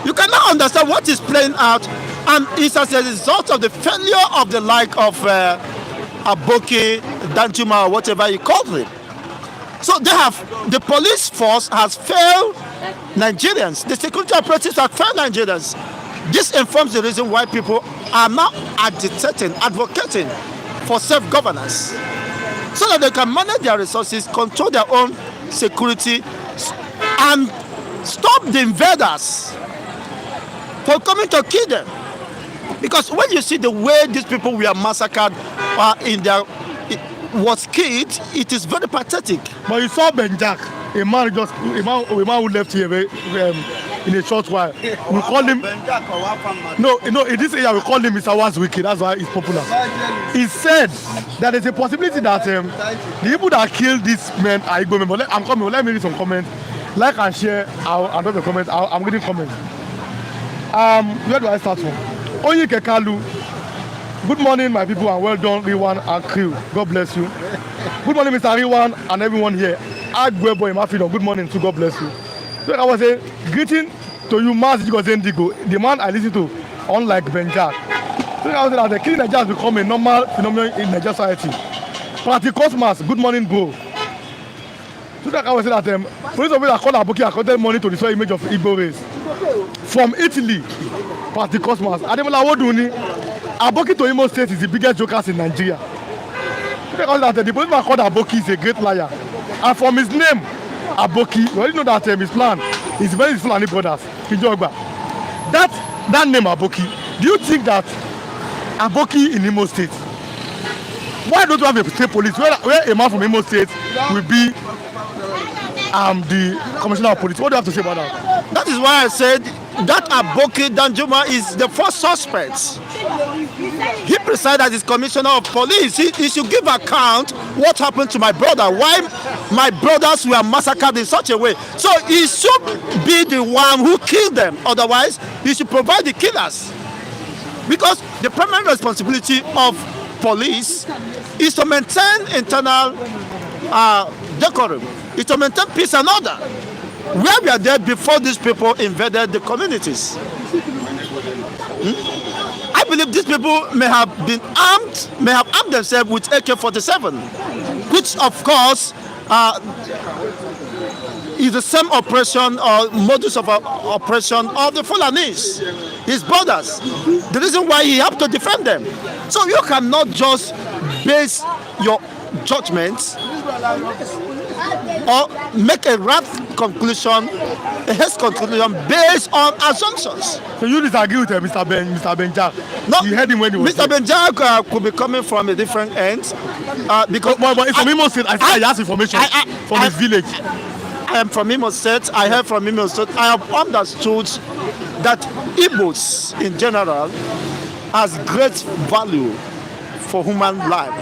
Speaker 4: You cannot understand what is playing out, and it's as a result of the failure of the like of Aboki, Danjuma, or whatever you call it. So the police force has failed Nigerians. The security operatives have failed Nigerians. This informs the reason why people are now agitating, advocating for self-governance, so that they can manage their resources, control their own security, and stop the invaders from coming to kill them. Because when you see the way these people were massacred was killed, it is very pathetic.
Speaker 1: But you saw Benjak, a man who left here in a short while. We call him. No, in this area we call him Mr. Wazwiki. That's why he's popular. He said that there's a possibility that the people that killed these men are Igbo men. I'm coming. Let me read some comments. Like and share. I'll drop the comments. I'm reading comments. Where do I start from? Oyike Kalu. Good morning, my people, and well done, Riwan and crew. God bless you. Good morning, Mr. Riwan and everyone here. Agwebo in Mafido. Good morning to God bless you. So I was saying, greeting to you, Mas Zendigo, the man I listen to, unlike Benjak. So I was saying that the killing Nigeria has become a normal phenomenon in Nigerian society. Praticosmas, good morning, bro. So I was saying that police officers called Aboki accorded money to destroy image of Igbo race. From Italy, Praticosmas. Ademola Woduni, Aboki to Imo State is the biggest jokers in Nigeria. So I was saying that the policeman called Aboki is a great liar. And from his name, Aboki, you already know that his plan is very Fulani brothers in Jogba. That name Aboki, do you think that Aboki in Imo State, why don't you have a state police where a man from Imo State will be the commissioner of police? What do you have to say about that?
Speaker 4: That is why I said that Aboki Danjuma is the first suspect. He presided as his commissioner of police. He should give account what happened to my brother, why my brothers were massacred in such a way. So he should be the one who killed them. Otherwise, he should provide the killers. Because the primary responsibility of police is to maintain internal decorum, is to maintain peace and order. Where we are there before these people invaded the communities. I believe these people may have armed themselves with AK-47, which of course is the same operation or modus of operation of the Fulanis, his brothers. The reason why he had to defend them. So you cannot just base your judgments or make a rash conclusion, a hasty conclusion based on assumptions.
Speaker 1: So you disagree with Mr. Benjak?
Speaker 4: No,
Speaker 1: you heard him when he was
Speaker 4: Mr. Benjak could be coming from a different end because.
Speaker 1: But it's from Imo State. I asked information from his village.
Speaker 4: I am from Imo State. I have from Imo State. I have understood that Igbos in general has great value for human life.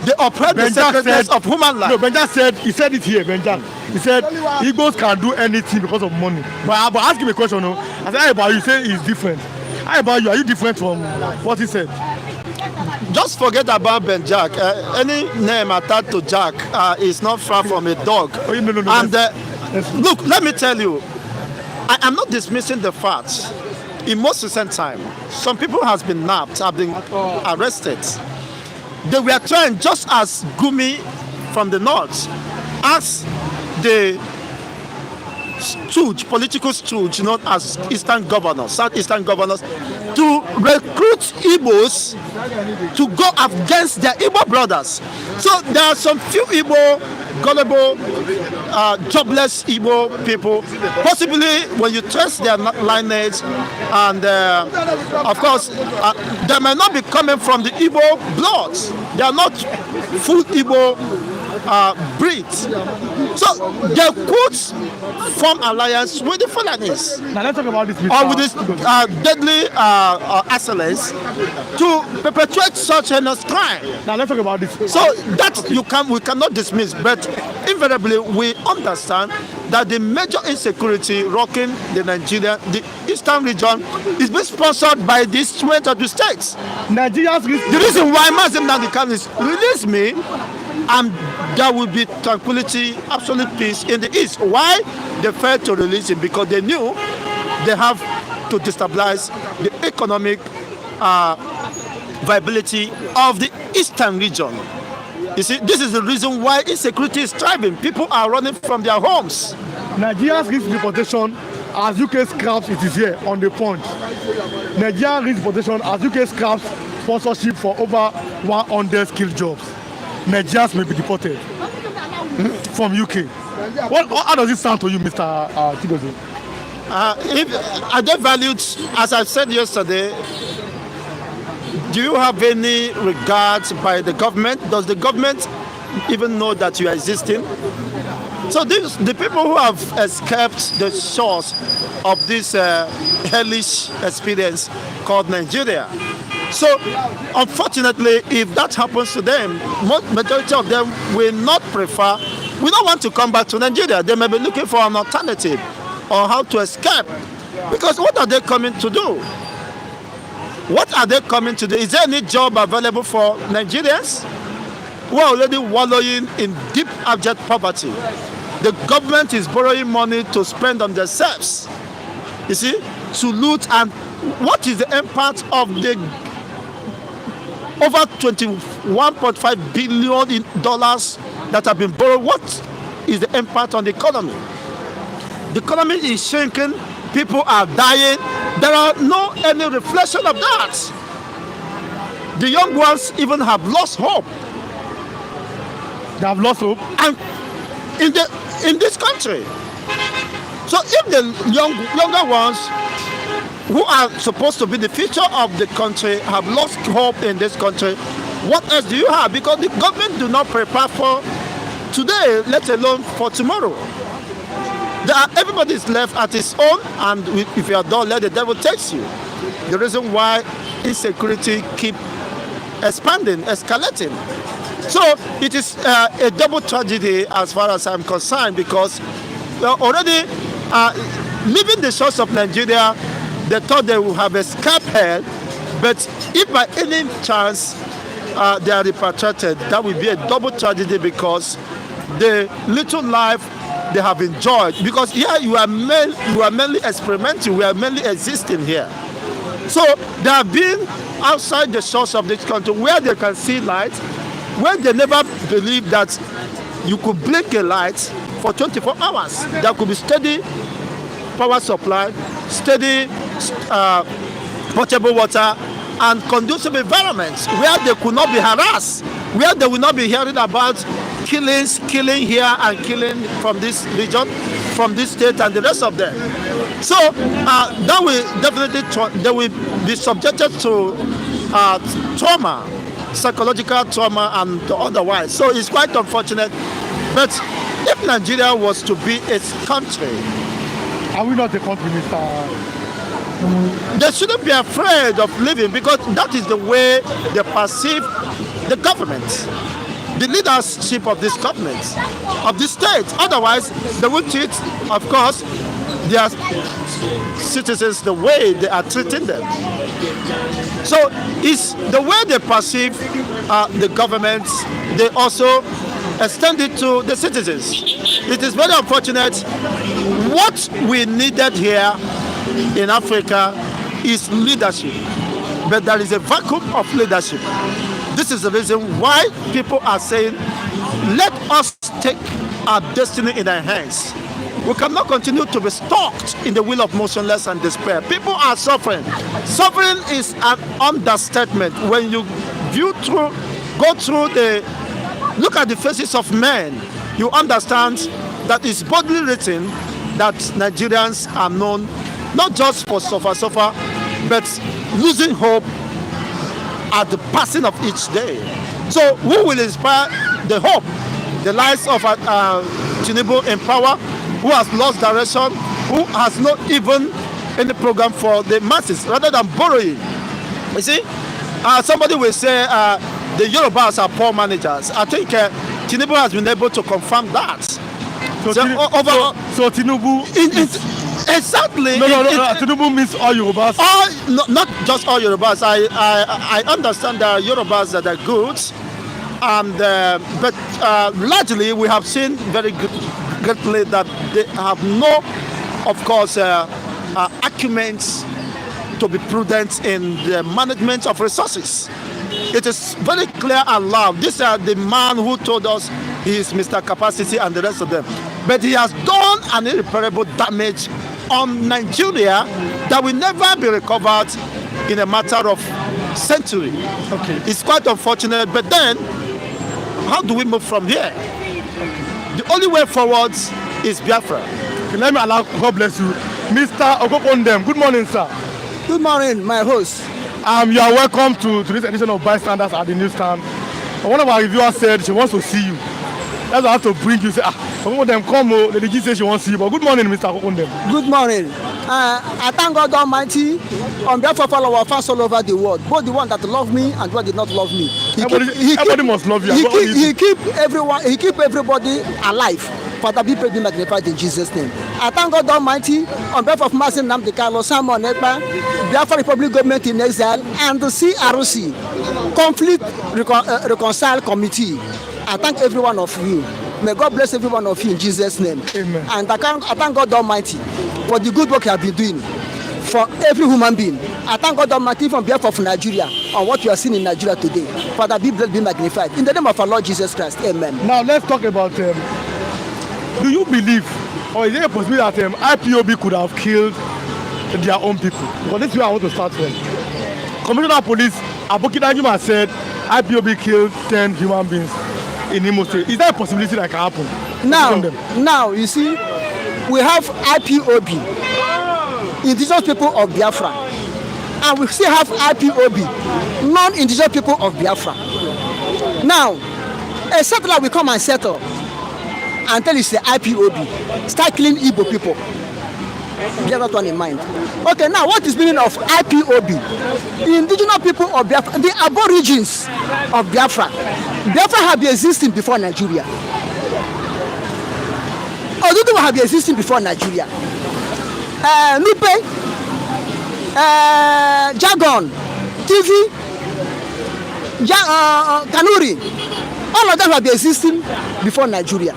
Speaker 4: They uphold the sacredness of human life.
Speaker 1: No, Benja said, he said it here, Benja. He said, Igbos can do anything because of money. But ask him a question, no? I said, how about you? He said he's different. How about you? Are you different from what he said?
Speaker 4: Just forget about Ben Jack. Any name attached to Jack is not far from a dog.
Speaker 1: Oh, no.
Speaker 4: And look, let me tell you, I am not dismissing the fact. In most recent time, some people has been nabbed, have been arrested. They were trying, just as Gumi from the north, as the stooge, political stooge known as Eastern governors, Southeastern governors, to recruit Igbos to go against their Igbo brothers. So there are some few Igbo, gullible, jobless Igbo people, possibly when you trace their lineage, and of course, they may not be coming from the Igbo blood. They are not full Igbo breeds. So they could form alliance with the Fulanis.
Speaker 1: Now let's talk about this, Mr.
Speaker 4: Or with this deadly excellence to perpetuate such heinous crime.
Speaker 1: Now let's talk about this.
Speaker 4: So that we cannot dismiss, but invariably we understand that the major insecurity rocking the eastern region is being sponsored by these 22 states.
Speaker 1: Nigerians risk
Speaker 4: The reason why Mazim Nandikam is release me, and there will be tranquility, absolute peace in the east. Why? They failed to release him because they knew they have to destabilize the economic viability of the eastern region. You see, this is the reason why insecurity is thriving. People are running from their homes.
Speaker 1: Nigerians risk deportation as UK scraps it is here on the point. Nigeria risk deportation as UK scraps sponsorship for over 100 skilled jobs. Nigerians may be deported from UK. How does it sound to you, Mr. Chigozie?
Speaker 4: If are they valued, as I said yesterday, do you have any regards by the government? Does the government even know that you are existing? So the people who have escaped the shores of this hellish experience called Nigeria. So unfortunately, if that happens to them, majority of them will not want to come back to Nigeria. They may be looking for an alternative on how to escape. Because what are they coming to do? What are they coming to do? Is there any job available for Nigerians who are already wallowing in deep abject poverty? The government is borrowing money to spend on themselves, you see, to loot. And what is the impact of the over $21.5 billion that have been borrowed? What is the impact on the economy? The economy is shrinking. People are dying. There are no any reflection of that. The young ones even have lost hope.
Speaker 1: They have lost hope.
Speaker 4: And in this country. So if the younger ones who are supposed to be the future of the country have lost hope in this country, what else do you have? Because the government do not prepare for today, let alone for tomorrow. Everybody is left at his own, and if you are done, let the devil takes you. The reason why insecurity keep expanding, escalating. So it is a double tragedy as far as I'm concerned, because already leaving the shores of Nigeria, they thought they would have escaped hell, but if by any chance they are repatriated, that will be a double tragedy, because the little life they have enjoyed, because here you are mainly experimenting, we are mainly existing here. So they have been outside the shores of this country where they can see light, where they never believed that you could blink a light for 24 hours. There could be steady power supply, steady potable water, and conducive environments where they could not be harassed, where they will not be hearing about killing here and killing from this region, from this state and the rest of them. So that will definitely they will be subjected to trauma, psychological trauma and otherwise. So it's quite unfortunate. But if Nigeria was to be its country,
Speaker 1: Are we not a country, Mr.?
Speaker 4: they shouldn't be afraid of living, because that is the way they perceive the government, the leadership of this government, of this state. Otherwise, they will treat, of course, their citizens the way they are treating them. So it's the way they perceive the government, they also extend it to the citizens. It is very unfortunate. What we needed here in Africa is leadership, but there is a vacuum of leadership. This is the reason why people are saying, let us take our destiny in our hands. We cannot continue to be stuck in the wheel of motionless and despair. People are suffering. Suffering is an understatement. When you look at the faces of men, you understand that it's boldly written that Nigerians are known not just for suffer, but losing hope at the passing of each day. So who will inspire the hope? The lives of Tinubu in power, who has lost direction, who has not even any program for the masses, rather than borrowing. You see, somebody will say the Yorubas are poor managers. I think Tinubu has been able to confirm that.
Speaker 1: So Tinubu
Speaker 4: exactly.
Speaker 1: No. Tinubu means all Yorubas.
Speaker 4: Not just all Yorubas. I understand there are Yorubas that are good, and but largely we have seen very greatly that they have no, of course, acumen to be prudent in the management of resources. It is very clear and loud. This is the man who told us he is Mr. Capacity and the rest of them. But he has done an irreparable damage on Nigeria that will never be recovered in a matter of century.
Speaker 1: Okay.
Speaker 4: It's quite unfortunate, but then how do we move from here? The only way forward is Biafra.
Speaker 1: Okay, let me allow, God bless you. Mr. Okokondem, good morning, sir.
Speaker 5: Good morning, my host.
Speaker 1: You are welcome to this edition of Bystanders at the newsstand. One of our reviewers said she wants to see you. That's why I have to bring you. Say, Okokondem, come. The DG says she wants to see you. But good morning, Mr. Okokondem.
Speaker 5: Good morning. I thank God Almighty on behalf of all our fans all over the world, both the one that love me and the one that did not love me.
Speaker 1: Everybody must love you.
Speaker 5: He keep everybody alive. Father, be praised, be magnified in Jesus' name. I thank God Almighty on behalf of Martin Nnamdi Kanu, Simon Ekpa, Biafra Republic Government in Exile, and the CRC, Conflict Reconcile Committee. I thank every one of you. May God bless every one of you in Jesus' name.
Speaker 1: Amen.
Speaker 5: And I thank God Almighty for the good work you have been doing for every human being. I thank God Almighty on behalf of Nigeria on what you are seeing in Nigeria today. Father, be blessed, be magnified. In the name of our Lord Jesus Christ. Amen.
Speaker 1: Now let's talk about do you believe, or is there a possibility that IPOB could have killed their own people? Because this is where I want to start from. Commissioner of Police Aboki Danjuma said IPOB killed 10 human beings in Imo State. Is there a possibility that can happen?
Speaker 5: Now, you see, we have IPOB, indigenous people of Biafra, and we still have IPOB, non-indigenous people of Biafra. Now, a settler will come and settle and tell you it's the IPOB, start killing Igbo people. Bear that one in mind. Okay, now what is the meaning of IPOB? The indigenous people of Biafra, the aborigines of Biafra. Biafra have been existing before Nigeria. Oduduwa have been existing before Nigeria. Nupe, Jagon, TV, Kanuri, all of them have been existing before Nigeria.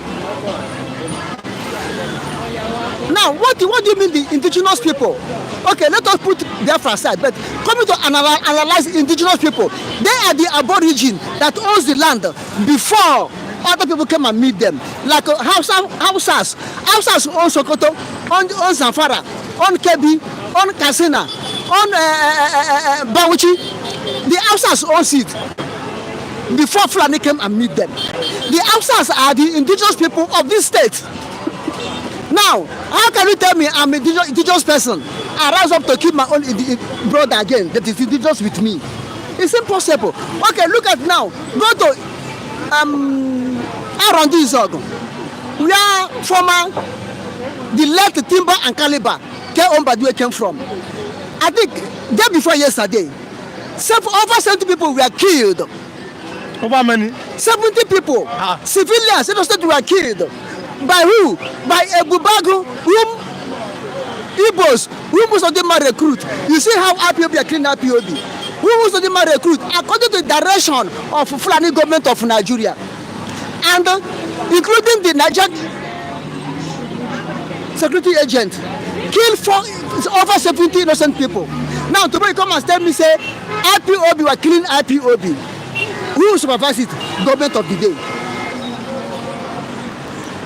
Speaker 5: Now, what do you mean the indigenous people? Okay, let us put Biafra aside, but coming to analyze indigenous people, they are the aborigine that owns the land before other people came and meet them. Like Hausas own Sokoto, on Zamfara, on Kebbi, on Katsina, on Bauchi. The Hausas own it before Fulani came and meet them. The Hausas are the indigenous people of this state. Now, how can you tell me I'm an indigenous person? I rise up to keep my own brother again that is indigenous with me. It's impossible. Okay, look at now. Go to Arondi Zogo. where former the late Timber and Caliber Ombadue came from. I think day before yesterday, over 70 people were killed.
Speaker 1: Over many?
Speaker 5: 70 people, civilians, innocent, were killed. By who? By a Bubago, whom Igbos, whom most of them are recruit. You see how IPOB are cleaning IPOB. Whom most of them are recruit according to the direction of Fulani government of Nigeria. And including the Nigerian security agent, killed over 70 innocent people. Now tomorrow you come and tell me, say, IPOB were killing IPOB. Who will supervise it? Government of the day.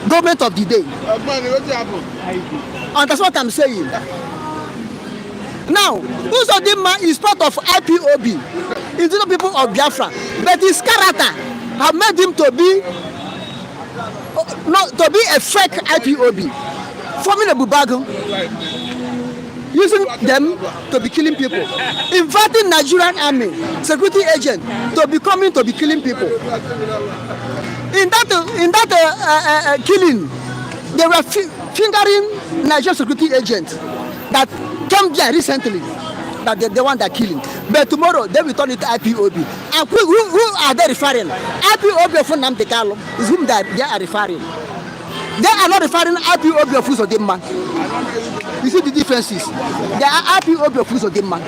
Speaker 5: Government of the day. And that's what I'm saying. Now, Uzodinma is part of IPOB, Indigenous people of Biafra, but his character have made him to be a fake IPOB, forming a bubago, using them to be killing people, inviting Nigerian army security agent to be coming to be killing people. In that killing, they were fingering Nigerian security agents that came there recently, that they're the one that killing. But tomorrow they will turn it to IPOB. And who are they referring? IPOB from Namdekalo is whom they are referring. They are not referring IPOB of Uzodinma. You see the differences. They are IPOB of Uzodinma,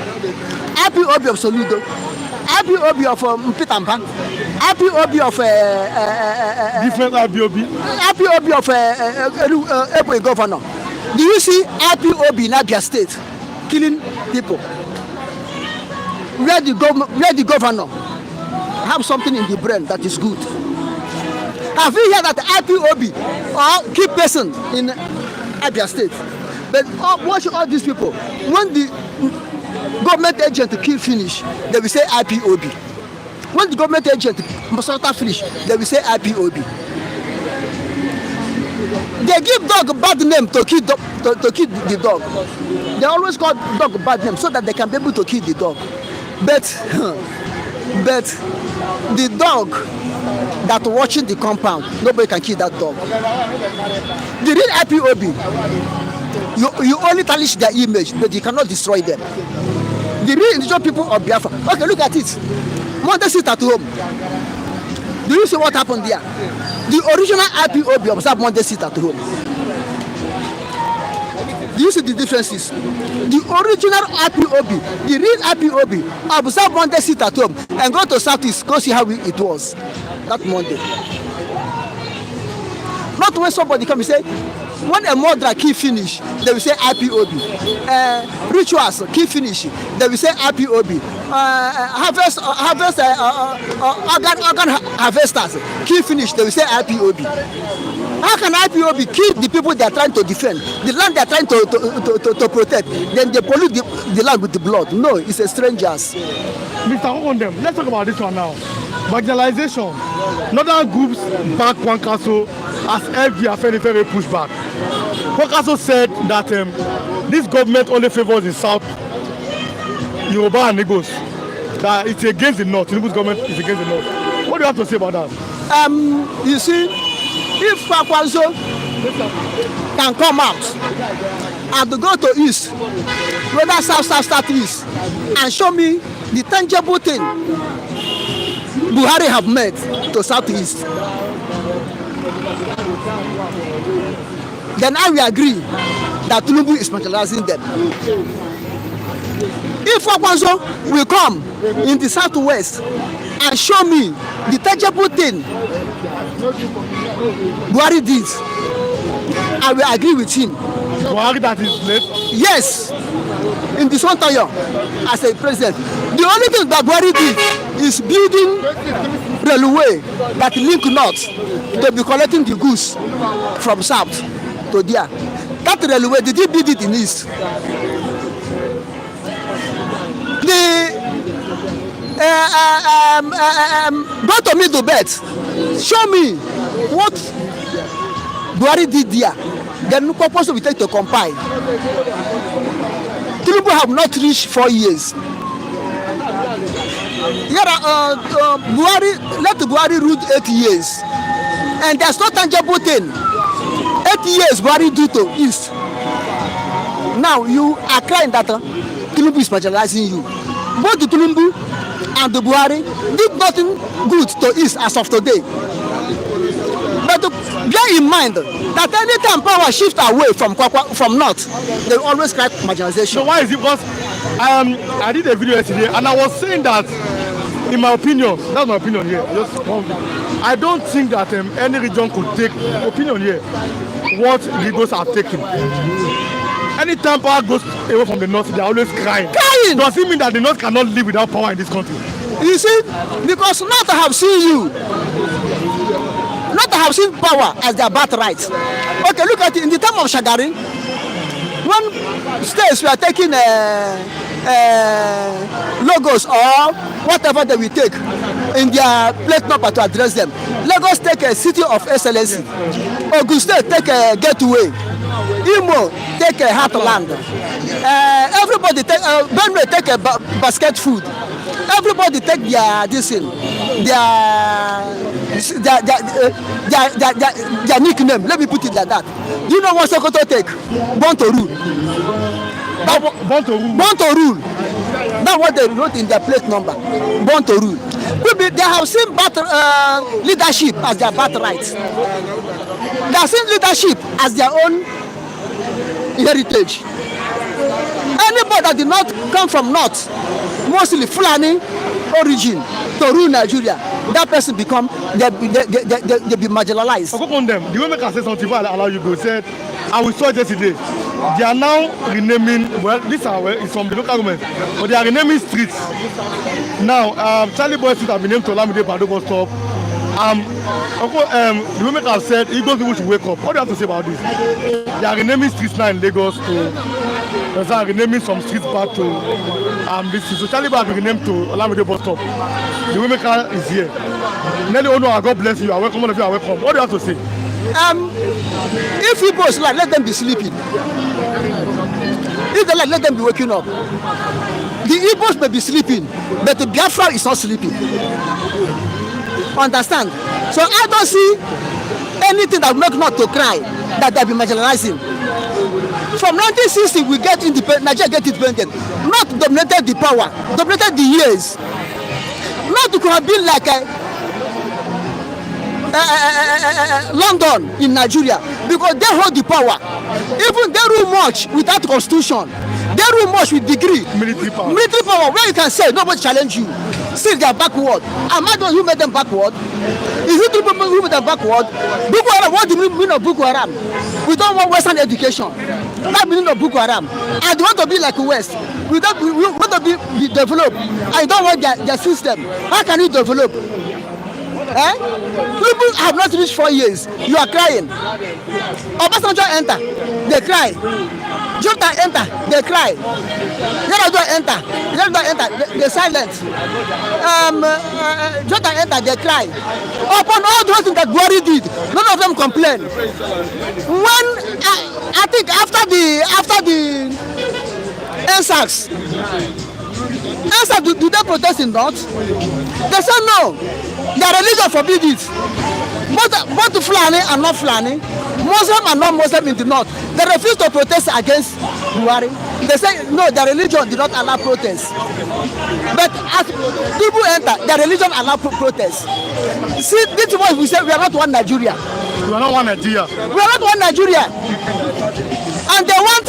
Speaker 5: IPOB of Soludo, IPOB of Mpitampa, IPOB of
Speaker 1: different IPOB.
Speaker 5: IPOB of Ebonyi governor. Do you see IPOB in Abia State killing people? Where the governor have something in the brain that is good. Have you heard that IPOB or key person in Abia State? But watch all these people. When the government agent kill finish, they will say IPOB. When the government agent Masota finish, they will say IPOB. They give dog bad name to kill the dog. They always call dog bad name so that they can be able to kill the dog. But the dog that watching the compound, nobody can kill that dog. The real IPOB, you only tarnish their image, but you cannot destroy them. The real indigenous people of Biafra. Okay, look at it. Monday sit at home. Do you see what happened there? The original IPOB observed Monday sit at home. Do you see the differences? The original IPOB, the real IPOB, observed Monday sit at home and go to Southeast, go see how it was that Monday. Not when somebody come and say, when a murderer key finish, they will say IPOB. Rituals key finish, they will say IPOB. Organ harvesters key finish, they will say IPOB. How can IPOB kill the people they are trying to defend, the land they are trying to protect, then they pollute the land with the blood? No, it's a strangers.
Speaker 1: Mr. Okondem, let's talk about this one now. Marginalization. Northern groups back one council as every affair push back. One council said that this government only favors the south, Yoruba and Igbos. That it's against the north. Tinubu's government is against the north. What do you have to say about that?
Speaker 5: You see, if Kwakwanzo can come out and go to east, whether south, east, and show me the tangible thing Buhari have made to southeast, then I will agree that Tinubu is marginalizing them. If Kwakwanzo will come in the southwest and show me the tangible thing Buhari did, I will agree with him.
Speaker 1: Buhari that is late?
Speaker 5: Yes, in this one time as a president. The only thing that Buhari did is building railway that link north to be collecting the goods from south to there. That railway, did he build it in east? Go to middle belt. Show me what Buhari did there. Then no purpose we take to compile. Tinubu have not reached 4 years. Buhari, let Buhari rule 8 years, and there's no tangible thing 8 years Buhari do to East. Now you are crying that Tinubu is marginalizing you. Both the Tinubu and the Buhari did nothing good to East as of today. But bear in mind that anytime power shift away from North, they always cry marginalization.
Speaker 1: So why is it? Because I did a video yesterday and I was saying that, in my opinion, that's my opinion here. I don't think that any region could take opinion here what the Igbos are taking. Anytime power goes away from the North, they are always crying. Does it mean that the North cannot live without power in this country?
Speaker 5: You see, because North have seen you. Not to have seen power as their birthright. Okay, look at it. In the time of Shagari, when states were taking logos or whatever they will take in their plate number to address them, Lagos take a city of excellency, Ogun State take a gateway, Imo take a heartland, everybody take Benue take a basket food. Everybody take their this thing, their nickname. Let me put it like that. You know what Sokoto take? Born to rule. Born to rule. That's what they wrote in their plate number. Born to rule. They have seen leadership as their birthright. They have seen leadership as their own heritage. Anybody that did not come from North, mostly Fulani origin, to rule Nigeria, that person become they be marginalized.
Speaker 1: I'll go on them. The women can say something before I allow you go. Said, and we saw it yesterday. They are now renaming. Well, this is from the local government, but they are renaming streets. Now, Charlie Boy Street have been named to Olamide Bado bus stop. The women have said Igbo people should wake up. What do you have to say about this? They are renaming streets now in Lagos to. They are renaming some streets back to this. So Charlie Boy has been renamed to Olamide bus stop. The women is here. Nelly Ono, God bless you. You are welcome. All of you are welcome. What do you have to say?
Speaker 5: If Igbos like, let them be sleeping. If they like, let them be waking up. The Igbos may be sleeping, but the Biafra is not sleeping. Understand? So I don't see anything that make not to cry that they be marginalizing. From 1960 we get independent, Nigeria get independent. Not dominated the power, dominated the years. Not to have been like London in Nigeria, because they hold the power. Even they rule much without constitution. They rule much with degree.
Speaker 1: Military power.
Speaker 5: Military power, where you can say nobody challenge you. Still they are backward. Am I the one who made them backward? Is it the people who made them backward? Boko Haram, what do you mean of Boko Haram? We don't want Western education. That meaning of Boko Haram. And they want to be like West. We want to be developed. I don't want their system. How can you develop? People have not reached 4 years. You are crying. Obasanjo enter, they cry. Jota enter, they cry. Yar'Adua enter, they silent. Jota enter, they cry. Upon all those things that Buhari did, none of them complain. When I think after the NSAS, do they protest in North? They say no. Their religion forbid it. Both Fulani and not Fulani, Muslim and non-Muslim in the North, they refuse to protest against Buhari. They say no, their religion did not allow protest. But as people enter, their religion allow protest. See, this is what we say: we are not one Nigeria.
Speaker 1: We are not one Nigeria.
Speaker 5: We are not one Nigeria. And they want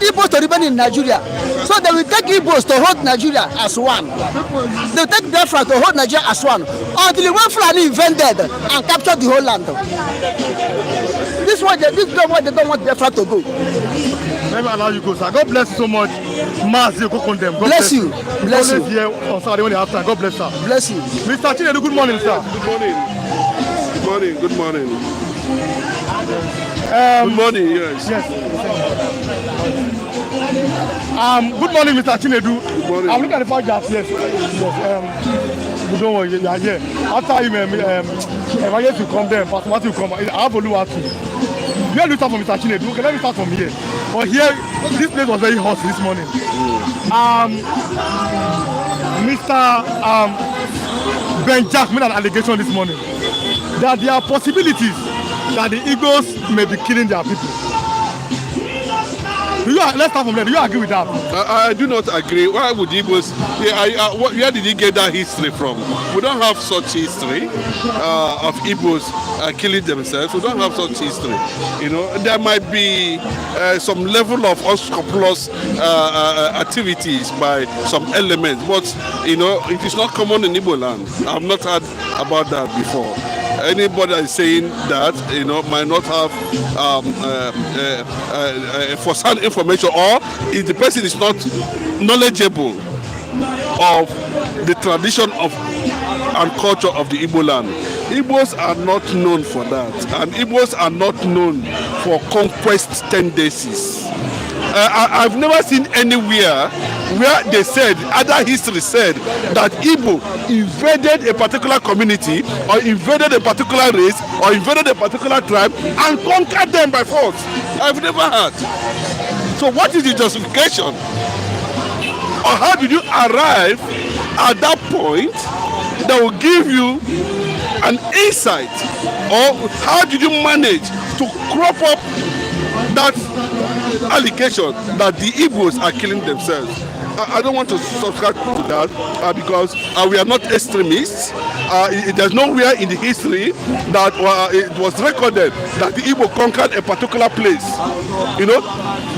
Speaker 5: Igbos to remain in Nigeria. So they will take Igbos to hold Nigeria as one. They will take Biafra to hold Nigeria as one. Until when Fulani invaded and captured the whole land. This is why they don't want Biafra to go.
Speaker 1: Let me allow you go, sir. God bless you so much. Mass, you go condemn. God
Speaker 5: bless you. Bless you.
Speaker 1: Here on Saturday when they have time. God bless sir.
Speaker 5: Bless you.
Speaker 1: Mr. Chinedu, good morning, sir.
Speaker 6: Good morning. Good morning. Good morning.
Speaker 1: Good
Speaker 6: morning, yes.
Speaker 1: Good morning, Mr. Chinedu.
Speaker 6: Good morning.
Speaker 1: I'm looking at the fact that yes. Don't worry, you are here. After him, Evangelist will come there, Pastor Matthew will come. I have Oluwatu. Where do we start from Mr. Chinedu? Okay, let me start from here. But here, this place was very hot this morning. Mr. Ben Jack made an allegation this morning that there are possibilities that the Igbos may be killing their people. Let's start from there. Do you agree with that?
Speaker 6: I do not agree. Why would Igbos? Where did he get that history from? We don't have such history of Igbos killing themselves. We don't have such history. You know, there might be some level of unscrupulous activities by some elements, but you know, it is not common in Igbo land. I've not heard about that before. Anybody that is saying that, you know, might not have first-hand information, or if the person is not knowledgeable of the tradition of and culture of the Igbo land. Igbos are not known for that, and Igbos are not known for conquest tendencies. I've never seen anywhere where they said, other history said, that Igbo invaded a particular community or invaded a particular race or invaded a particular tribe and conquered them by force. I've never heard. So what is the justification? Or how did you arrive at that point that will give you an insight? Or how did you manage to crop up that allegation that the Igbos are killing themselves? I don't want to subscribe to that because we are not extremists. There's nowhere in the history that it was recorded that the Igbo conquered a particular place. You know,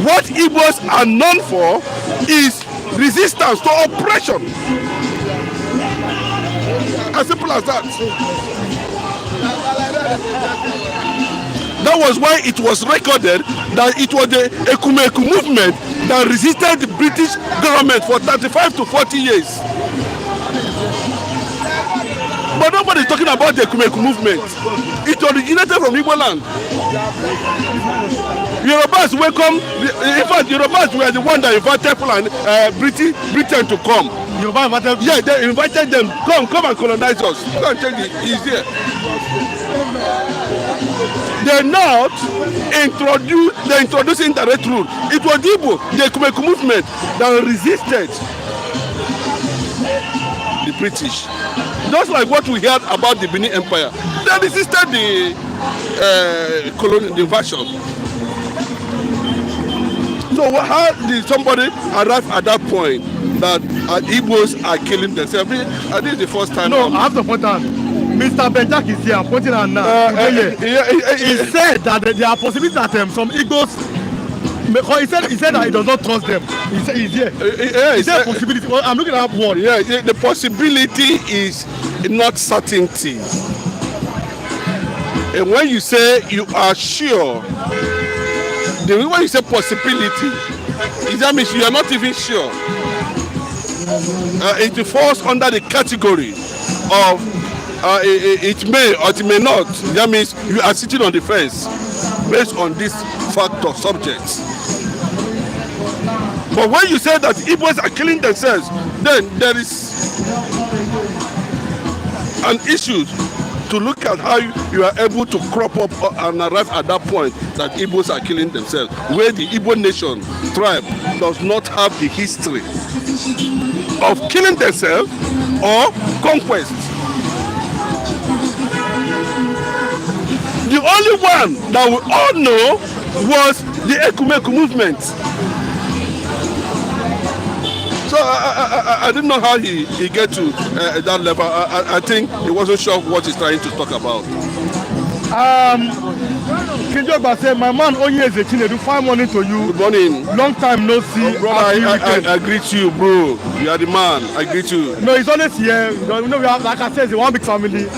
Speaker 6: what Igbos are known for is resistance to oppression. As simple as that. That was why it was recorded that it was the Ekumeku movement that resisted the British government for 35 to 40 years. But nobody is talking about the Ekumeku movement. It originated from Igbo land. Yorubas welcome, in fact, Yorubas were the one that invited Britain to come.
Speaker 1: Yoruba invited?
Speaker 6: Yeah, they invited them. Come and colonize us. Come and change it. He's here. They're not introducing indirect rule. It was Igbo, the Ekumeku movement, that resisted the British. Just like what we heard about the Benin Empire. They resisted the colonial invasion. So how did somebody arrive at that point that Igbos are killing themselves? I think it's the first time.
Speaker 1: No, I have to point out. Mr. Benjak is here, pointing out now. He said that there are possibilities that some Igbos. He said that he does not trust them. He said he's here. He said possibility. Well, I'm looking at one.
Speaker 6: Yeah, the possibility is not certainty. And when you say you are sure, the reason why you say possibility is that means you are not even sure. It falls under the category of it may or it may not. That means you are sitting on the fence based on this fact or subject. But when you say that Igbos are killing themselves, then there is an issue to look at how you are able to crop up and arrive at that point that Igbos are killing themselves, where the Igbo nation tribe does not have the history of killing themselves or conquest. The only one that we all know was the Ekumeku movement. So I didn't know how he get to that level. I think he wasn't sure what he's trying to talk about.
Speaker 1: Kinjoba said, my man Onye Ezechinedu, fine morning to you.
Speaker 6: Good morning.
Speaker 1: Long time no see.
Speaker 6: Brother, I greet you, bro. You are the man. I greet you.
Speaker 1: No, he's always here. You know, we have, like I said, it's one big family.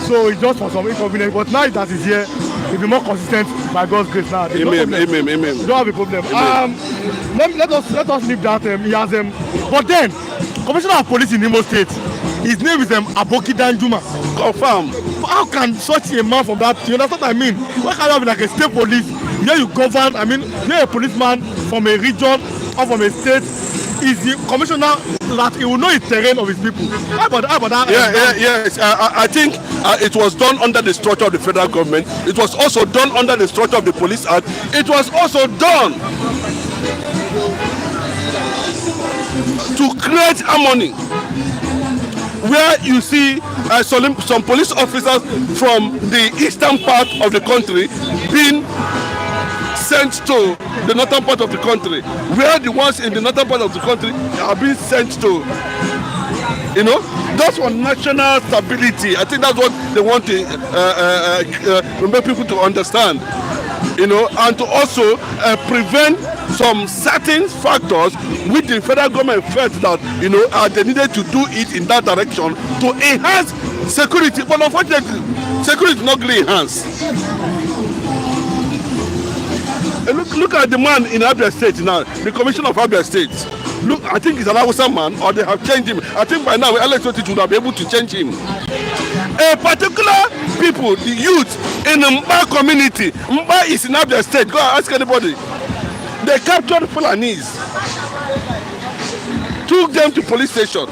Speaker 1: So it's just for some inconvenience. But now that he's here, he'll be more consistent by God's grace now.
Speaker 6: Amen.
Speaker 1: No
Speaker 6: Amen. Amen.
Speaker 1: You don't have a problem. Let us leave that. He has but then, Commissioner of Police in Imo State, his name is Aboki Danjuma.
Speaker 6: Confirm.
Speaker 1: How can such a man from that, you understand what I mean? Why can't you have like a state police? Here you govern, I mean, you're a policeman from a region or from a state. Is the commissioner that he will know the terrain of his people? How about that?
Speaker 6: Yes. I think it was done under the structure of the federal government. It was also done under the structure of the Police Act. It was also done to create harmony, where you see some police officers from the eastern part of the country being sent to the northern part of the country, where the ones in the northern part of the country are being sent to. That's for national stability. I think that's what they want to make people to understand. And to also prevent some certain factors which the federal government felt that they needed to do it in that direction to enhance security. But unfortunately, security is not really enhanced. Look at the man in Abia State now, the commissioner of Abia State. Look, I think he's an Hausa man, or they have changed him. I think by now, electricity would have been able to change him. A particular people, the youth in the Mba community, Mba is in Abia State. Go and ask anybody. They captured Fulanis, took them to police station,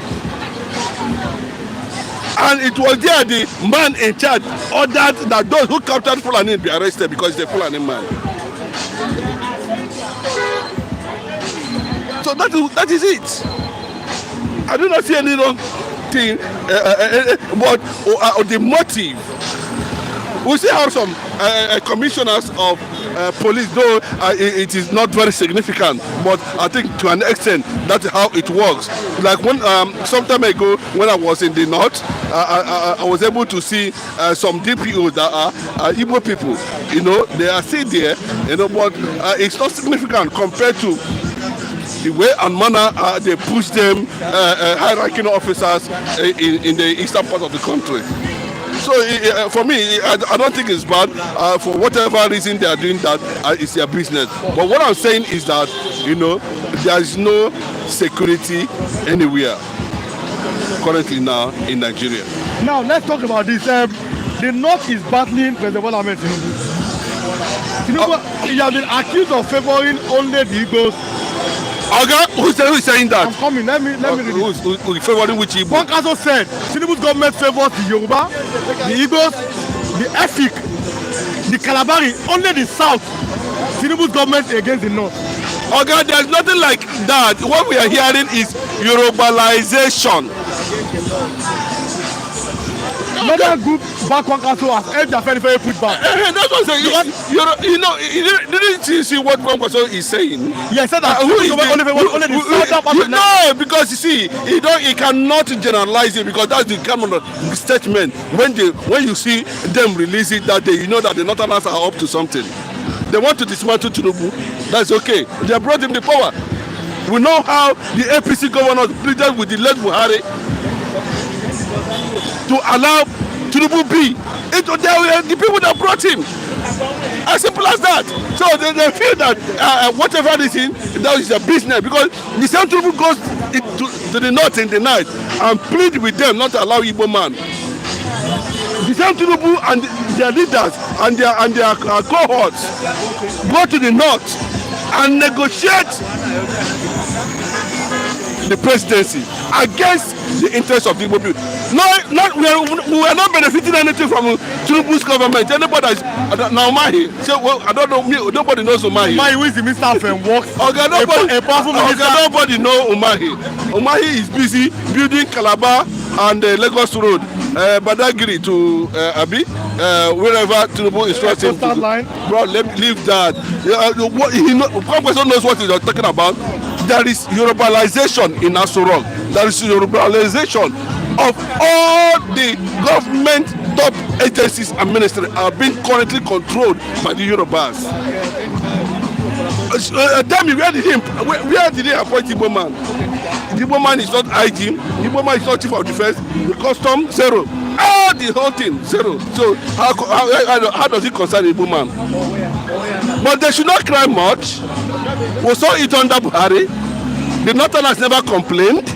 Speaker 6: and it was there the man in charge ordered that those who captured Fulani be arrested because he's a Fulani man. So that is it. I do not see any wrong thing, but the motive. We see how some commissioners of police, though it is not very significant, but I think to an extent that's how it works. Like when some time ago when I was in the north, I was able to see some DPOs that are Igbo people. They are still there, but it's not significant compared to the way and manner they push them, high-ranking officers in the eastern part of the country. So for me, I don't think it's bad. For whatever reason they are doing that, it's their business. But what I'm saying is that, there is no security anywhere currently now in Nigeria.
Speaker 1: Now, let's talk about this. The North is battling President Bola Ahmed Tinubu. He has been accused of favoring only the Igbos.
Speaker 6: Okay, who's saying that?
Speaker 1: I'm coming. Let me read it.
Speaker 6: Who's favoring which Igbo?
Speaker 1: One council said Tinubu's government favors the Yoruba, the Igbos, the Efik, the Kalabari, only the South. Tinubu's government against the North.
Speaker 6: Okay, there's nothing like that. What we are hearing is Yorubalization.
Speaker 1: Another group back one council has helped their very put back.
Speaker 6: That's what I'm saying. Didn't you see what one person is saying?
Speaker 1: Yes, said that only the southern part of
Speaker 6: No, because you see, he cannot generalize it because that's the kind of statement. When you see them release it that day, you know that the Northerners are up to something. They want to dismantle Tinubu. That's okay. They brought him the power. We know how the APC governors pleaded with the late Buhari to allow Tinubu be. They were the people that brought him. As simple as that. So they feel that whatever this is, that is their business. Because the same Tinubu goes to the north in the night and plead with them not to allow Igbo man. The same Tinubu and their leaders and their cohorts go to the north and negotiate the presidency against the interests of the Igbo people. We are not benefiting anything from Tinubu's government. Anybody is now Umahi. So I don't know. Nobody knows Umahi.
Speaker 1: Umahi, who is the Minister of Works?
Speaker 6: Okay, nobody knows Umahi. Umahi is busy building Calabar and Lagos Road, Badagry to Abi, wherever Tinubu is trusting. Bro, leave that. One person knows what he's talking about. There is Yorubalization in Asorok. There is Yorubalization of all the government top agencies and ministries are being currently controlled by the Yorubas. Tell me, where did he appoint Igbo man? The Igbo man is not IG. The Igbo man is not chief of defense. The custom, zero. The whole thing, zero. So how does it concern the Igbo man? But they should not cry much. We saw it under Buhari. The Northerners never complained.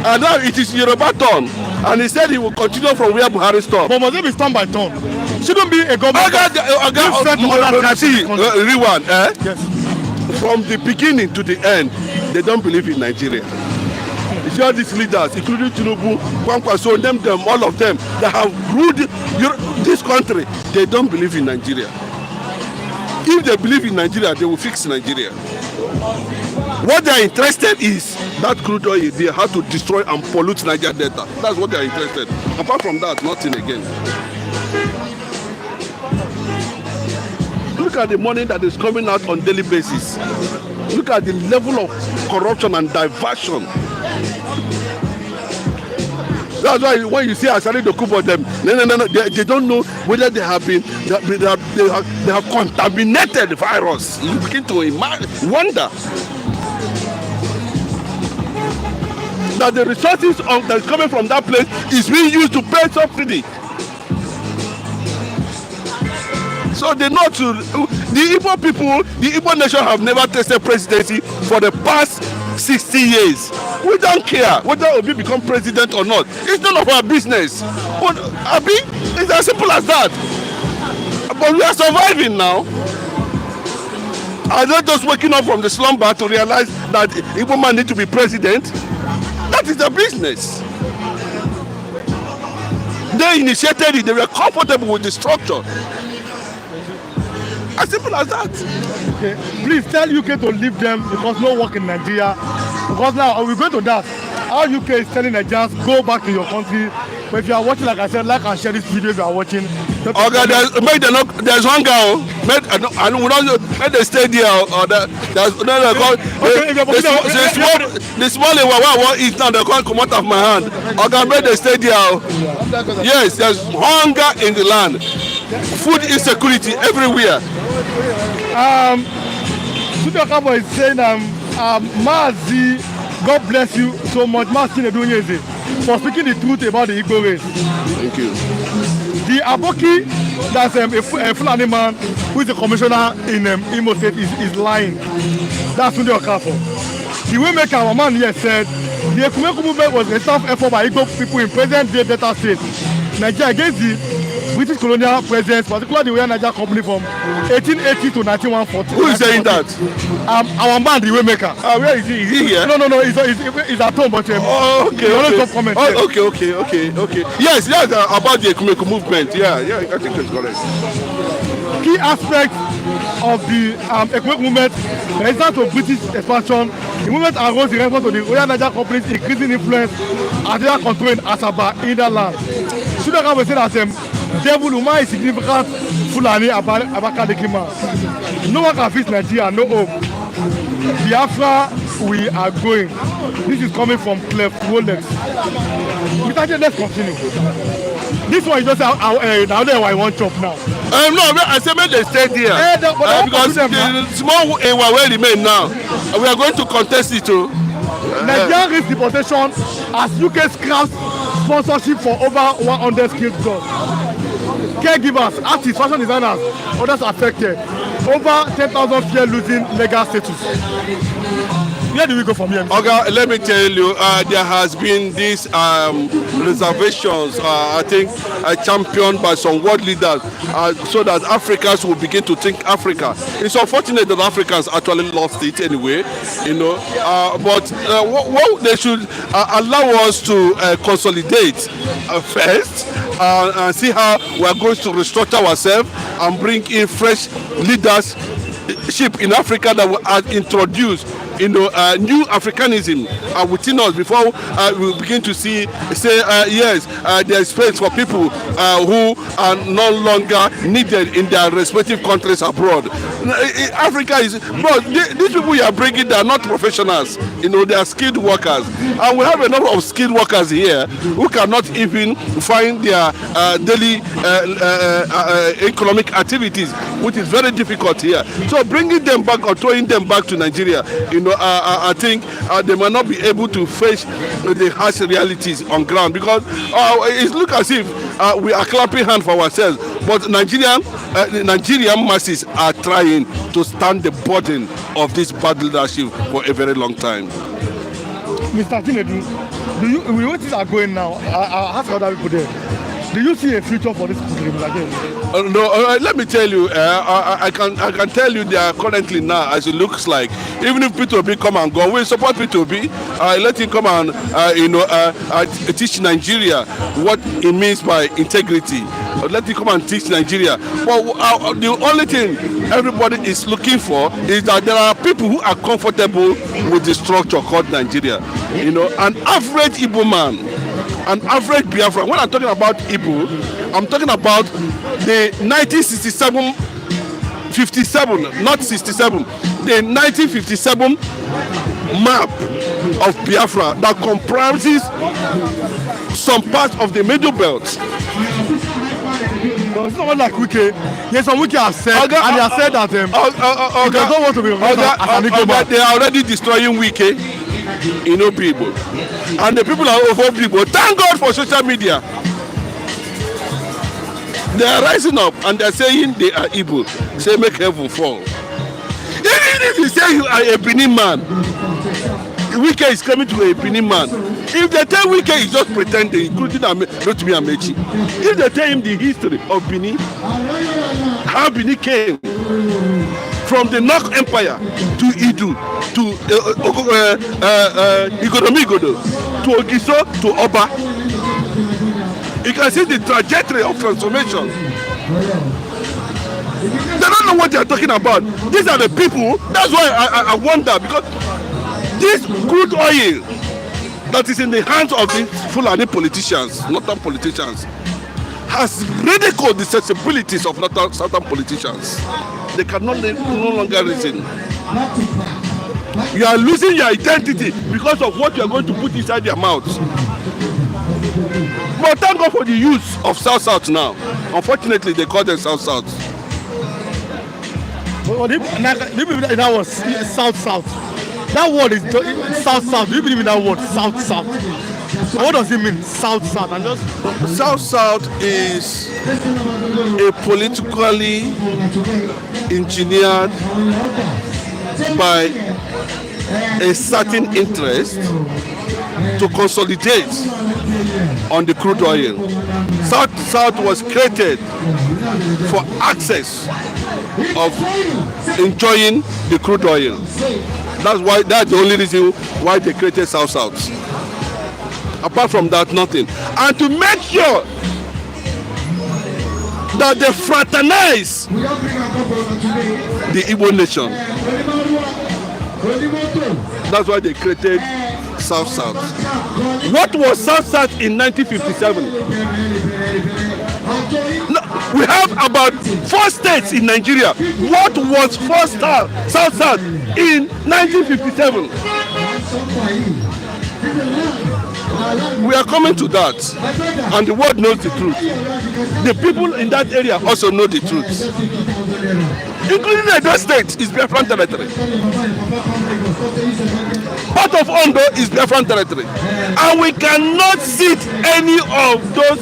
Speaker 6: And now it is Yoruba turn. And he said he will continue from where Buhari stopped.
Speaker 1: But must it be turn by turn? Shouldn't be a government.
Speaker 6: Rewan,
Speaker 1: Yes.
Speaker 6: From the beginning to the end, they don't believe in Nigeria. You see all these leaders, including Tinubu, Kwankwaso, them, all of them, that have ruled this country, they don't believe in Nigeria. If they believe in Nigeria, they will fix Nigeria. What they are interested is that crude oil is there, how to destroy and pollute Niger Delta. That's what they are interested. Apart from that, nothing again. Look at the money that is coming out on daily basis. Look at the level of corruption and diversion. That's why when you see Asari Dokubo them, they don't know whether they have contaminated the virus. You begin to wonder that the resources that is coming from that place is being used to pay subsidy. So they know the Igbo people, the Igbo nation have never tasted presidency for the past 60 years. We don't care whether Obi become president or not. It's none of our business. But Abi, it's as simple as that. But we are surviving now. Are they just waking up from the slumber to realize that Igbo man need to be president? That is their business. They initiated it. They were comfortable with the structure. As simple as that.
Speaker 1: Okay. Please tell UK to leave them because no work in Nigeria. Because now we're going to that. How UK is telling Nigerians go back to your country. But if you are watching, like I said, like and share this video if you are watching.
Speaker 6: Okay, there's hunger. Make they stay there. The small one is now they can't come out of my hand. Okay, make they stay there. Yes, there's hunger in the land. Food insecurity everywhere.
Speaker 1: Sudio Kabo is saying, Mazi, God bless you so much, Mazi Nedonyeze, for speaking the truth about the Igbo race.
Speaker 6: Thank you.
Speaker 1: The Aboki, that's a Fulani man who is a commissioner in Imo State, is lying. That's Sudio Kabo. The Waymaker, our man here said, the Ekumeku movement was a tough effort by Igbo people in present-day Delta State, Nigeria, against the British colonial presence, particularly the Royal Niger Company from 1880 to 1914.
Speaker 6: Who is saying that?
Speaker 1: Our man, the Waymaker.
Speaker 6: Where is he? Is he here?
Speaker 1: No, he's at home, but
Speaker 6: okay. Yes, about the Ekumeku movement. Yeah, I think that's correct.
Speaker 1: Key aspect of the Ekumeku movement, the result of British expansion, the movement arose in response to the Royal Niger Company's increasing influence as they are controlling Asaba in the land. Sudio Kabo said that Devil Uma is significant Fulani Abakaliki man. No one can fix Nigeria, no hope. Biafra, we are going. This is coming from Clef Rolex. Let's continue. This one is just now there I want chop now.
Speaker 6: No, I said make they stay there. Because the small Ewa will remain now. We are going to contest it too.
Speaker 1: Nigerian risk deportation as UK scraps sponsorship for over 100 skilled jobs. Caregivers, artists, fashion designers, others affected. Over 10,000 fear losing legal status. Where do we go from here?
Speaker 6: Okay, let me tell you, there has been these reservations, I think, championed by some world leaders, so that Africans will begin to think Africa. It's unfortunate that Africans actually lost it anyway, but what they should allow us to consolidate first and see how we are going to restructure ourselves and bring in fresh leadership in Africa that will introduce new Africanism within us before we begin to say yes, there is space for people who are no longer needed in their respective countries abroad. Africa is, but these people you are bringing, they are not professionals. They are skilled workers, and we have a number of skilled workers here who cannot even find their daily economic activities, which is very difficult here. So bringing them back or throwing them back to Nigeria, I think they might not be able to face the harsh realities on ground, because it looks as if we are clapping hands for ourselves, but Nigerian masses are trying to stand the burden of this bad leadership for a very long time.
Speaker 1: Mr. Tinubu, where things are going now? I ask other people there. Do you see a future for this program again?
Speaker 6: No, let me tell you, I can tell you they are currently now, as it looks like, even if P2B come and go, we support P2B. Let him come and teach Nigeria what it means by integrity. let me come and teach Nigeria. But the only thing everybody is looking for is that there are people who are comfortable with the structure called Nigeria. You know, an average Igbo man, an average Biafran. When I'm talking about Igbo, I'm talking about the 1967, 57, not 67, the 1957 map of Biafra that comprises some parts of the Middle Belt.
Speaker 1: No, it's not like Wike. Yes, some Wike have said, and they have said that they don't want to be
Speaker 6: they are already destroying Wike, you know, people. And the people are over people. Thank God for social media. They are rising up and they are saying they are evil. Say make heaven fall. Even if you say you are a Benin man, Wike is coming to a Benin man. If they tell Wike is just pretending, including Rotimi Amechi, if they tell him the history of Benin, how Benin came from the Nok Empire to Idu, to Igodomigodo, to Ogiso, to Oba, you can see the trajectory of transformation. They don't know what they are talking about. These are the people. That's why I wonder, because this crude oil that is in the hands of the Fulani politicians, northern politicians, has ridiculed the sensibilities of southern politicians. They cannot no longer reason. You are losing your identity because of what you are going to put inside your mouth. But thank God for the use of South now. Unfortunately, they call them South.
Speaker 1: But do you believe that was South? That word is South. Do you believe in that word South? What does it mean, South? And just
Speaker 6: South is a politically engineered by a certain interest to consolidate on the crude oil. South was created for access of enjoying the crude oil. That's the only reason why they created South. Apart from that, nothing. And to make sure that they fraternize the Igbo nation. That's why they created South. What was South in 1957? No, we have about 4 states in Nigeria. What was South in 1957? We are coming to that, and the world knows the truth. The people in that area also know the truth, including the Edo State is Biafran territory. Part of Ondo is Biafran territory, and we cannot cede any of those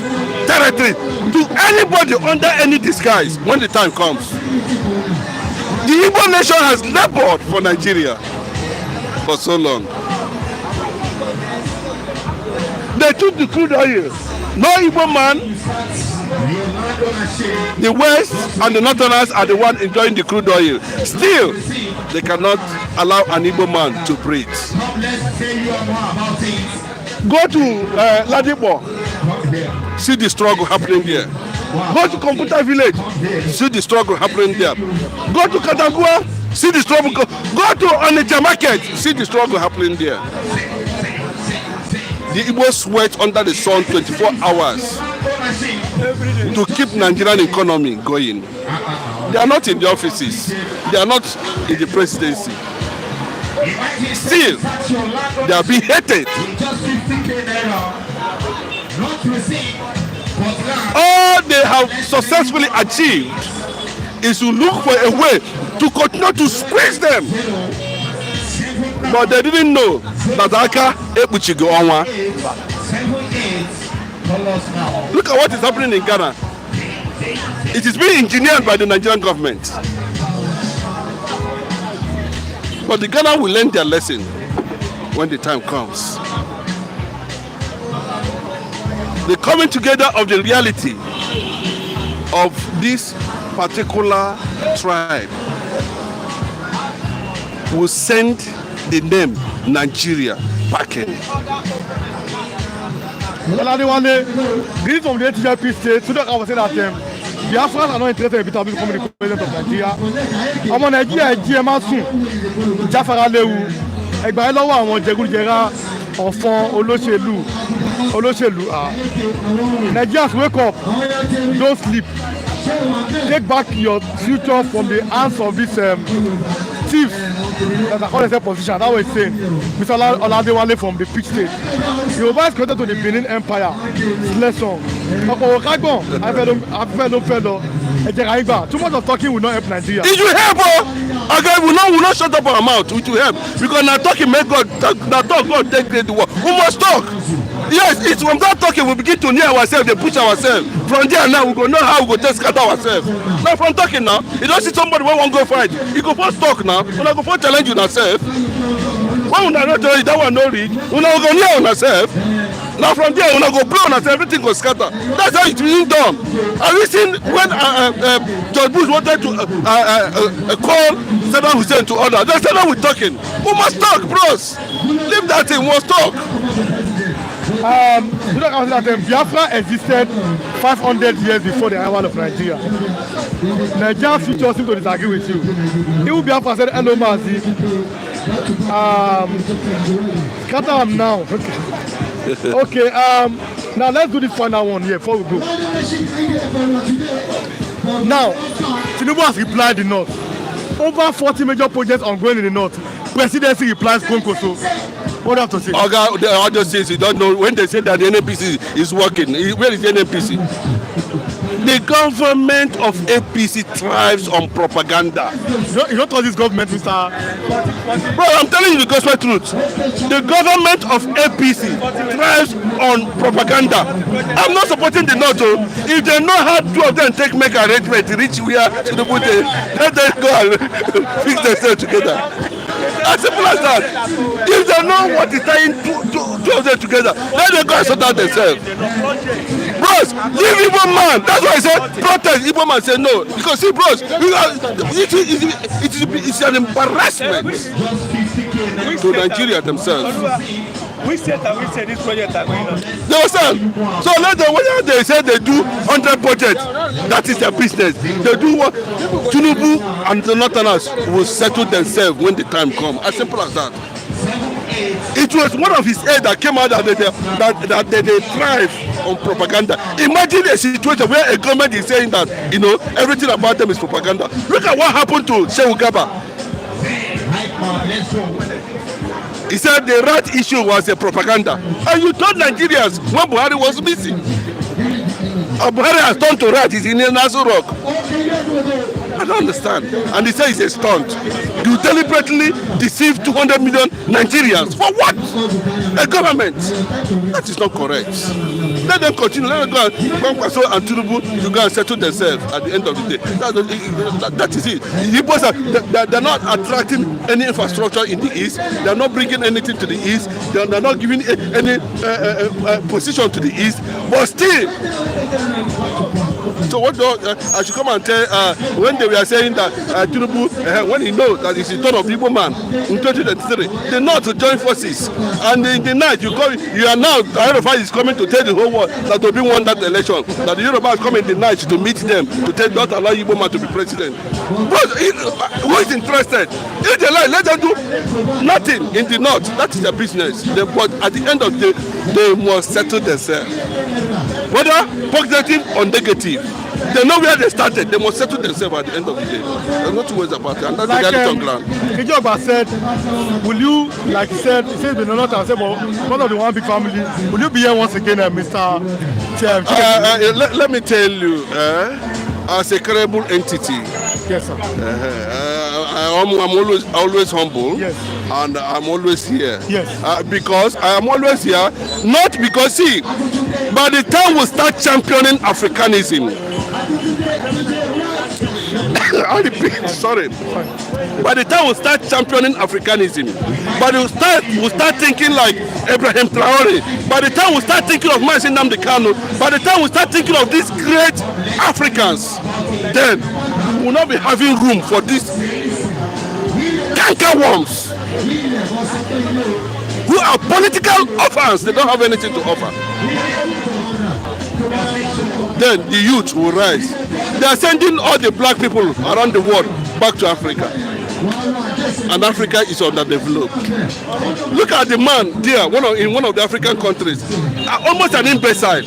Speaker 6: territories to anybody under any disguise when the time comes. The Igbo nation has labored for Nigeria for so long. They took the crude oil. No Igbo man, the West and the Northerners are the ones enjoying the crude oil. Still, they cannot allow an Igbo man to breathe. Go to Ladipo, see the struggle happening there. Go to Computer Village, see the struggle happening there. Go to Katagua, see the struggle. Go to Onitsha Market, see the struggle happening there. The Igbo sweat under the sun 24 hours to keep Nigerian economy going. They are not in the offices. They are not in the presidency. Still, they are being hated. All they have successfully achieved is to look for a way to continue to squeeze them. But they didn't know that Aka Epuchigo Onwa. Look at what is happening in Ghana. It is being engineered by the Nigerian government. But the Ghana will learn their lesson when the time comes. The coming together of the reality of this particular tribe will send the name Nigeria back in.
Speaker 1: Oladewale, this is from the TJP state. So that I was saying that Biafrans are not interested in becoming the president of Nigeria. Ọmọ Nàìjíríà jí ẹ máa sùn, ìjáfara léwu, ẹgbàá lọ́wọ́ àwọn jẹgúdújẹrá ọ̀fọ̀n olóṣèlú. Nigerians wake up, don't sleep. Take back your future from the hands of these thieves that are calling themselves politicians. That was saying, Mr. Oladewale from the Peach State. Yoruba is connected to the Benin Empire. Lesson. Too much of talking will not help Nigeria.
Speaker 6: It will help, okay, we will not shut up our mouth. It will help because now talking make God talk God take the work. We must talk. Yes, it's from that talking we begin to near ourselves, they push ourselves. From there now we go know how we go just scatter ourselves. Now from talking now, you don't see somebody who won't go fight. You go first talk now, when I go first challenge you yourself. When we not tell you that one no read, we now go near on ourselves. Now from there, when I go blow on us, everything goes scatter. That's how it's being done. Have you seen when George Bush wanted to call Saddam Hussein to order? They said that we're talking. We must talk, bros. Leave that thing, we must talk.
Speaker 1: Biafra existed 500 years before the arrival of Nigeria. Nigerian future seems to disagree with you. Even Biafra said, hello, Mazi. Scatter them now. Okay, now let's do this final one here before we go. Now, Tinubu has replied the North. Over 40 major projects ongoing in the North. Presidency replies Konkoso. What do you have to say?
Speaker 6: Okay, the other says you don't know when they say that the NNPC is working. Where is the NNPC? The government of APC thrives on propaganda.
Speaker 1: You don't trust this government, Mr.
Speaker 6: Bro, I'm telling you the gospel truth. The government of APC thrives on propaganda. I'm not supporting the North. If they know how two of them make arrangement to reach where to the put let them go and fix themselves together. As simple as that. If they know what is tying two of them together, let them go and sort out themselves. Bros, leave Igbo man. That's why I said protest. Igbo man said no. Because see, bros, it's an embarrassment to Nigeria themselves.
Speaker 7: We said this project are going on.
Speaker 6: You understand? So let them, when they say they do 100 projects, that is their business. They do what Tinubu and the Northerners will settle themselves when the time comes. As simple as that. It was one of his aides that came out that they thrive on propaganda. Imagine a situation where a government is saying that, you know, everything about them is propaganda. Look at what happened to Shehu Gaba. He said the rat issue was a propaganda. And you told Nigerians when Buhari was missing. Buhari has turned to rat, he's in Nassau Rock. I don't understand. And he says it's a stunt. You deliberately deceive 200 million Nigerians. For what? A government. That is not correct. Let them continue. Let them go and Tinubu to go and settle themselves at the end of the day. That is it. The Igbos they're not attracting any infrastructure in the East. They're not bringing anything to the East. They're not giving any position to the East. But still, so what I should come and tell when they were saying that Tinubu, when he knows that it's the turn of Igbo man in 2023, the North will join forces. And in the night, you are now, the Yoruba is coming to tell the whole world that Obi won that election. That the Yoruba is coming in the night to meet them, to tell not allow Igbo man to be president. But who is interested? If they lie, let them do nothing in the North. That is their business. But at the end of the day, they must settle themselves. Whether positive or negative, they know where they started. They must settle themselves at the end of the day. There's no two ways about it. And that's the reality on ground.
Speaker 1: Kijoba said, will you, like he said been a lot of said, but one of the one big family, will you be here once again, Mr.
Speaker 6: Let me tell you, as a credible entity,
Speaker 1: yes, sir.
Speaker 6: I'm always humble,
Speaker 1: yes,
Speaker 6: and I'm always here.
Speaker 1: Yes.
Speaker 6: Because I am always here, not because, see, by the time we start championing Africanism, I repeat, sorry. By the time we start championing Africanism, we start thinking like Abraham Traore. By the time we start thinking of Mazi Nnamdi Kanu, by the time we start thinking of these great Africans, then we will not be having room for these canker worms. We who are political orphans. They don't have anything to offer. Then the youth will rise. They are sending all the black people around the world back to Africa. And Africa is underdeveloped. Look at the man there, in one of the African countries, almost an imbecile.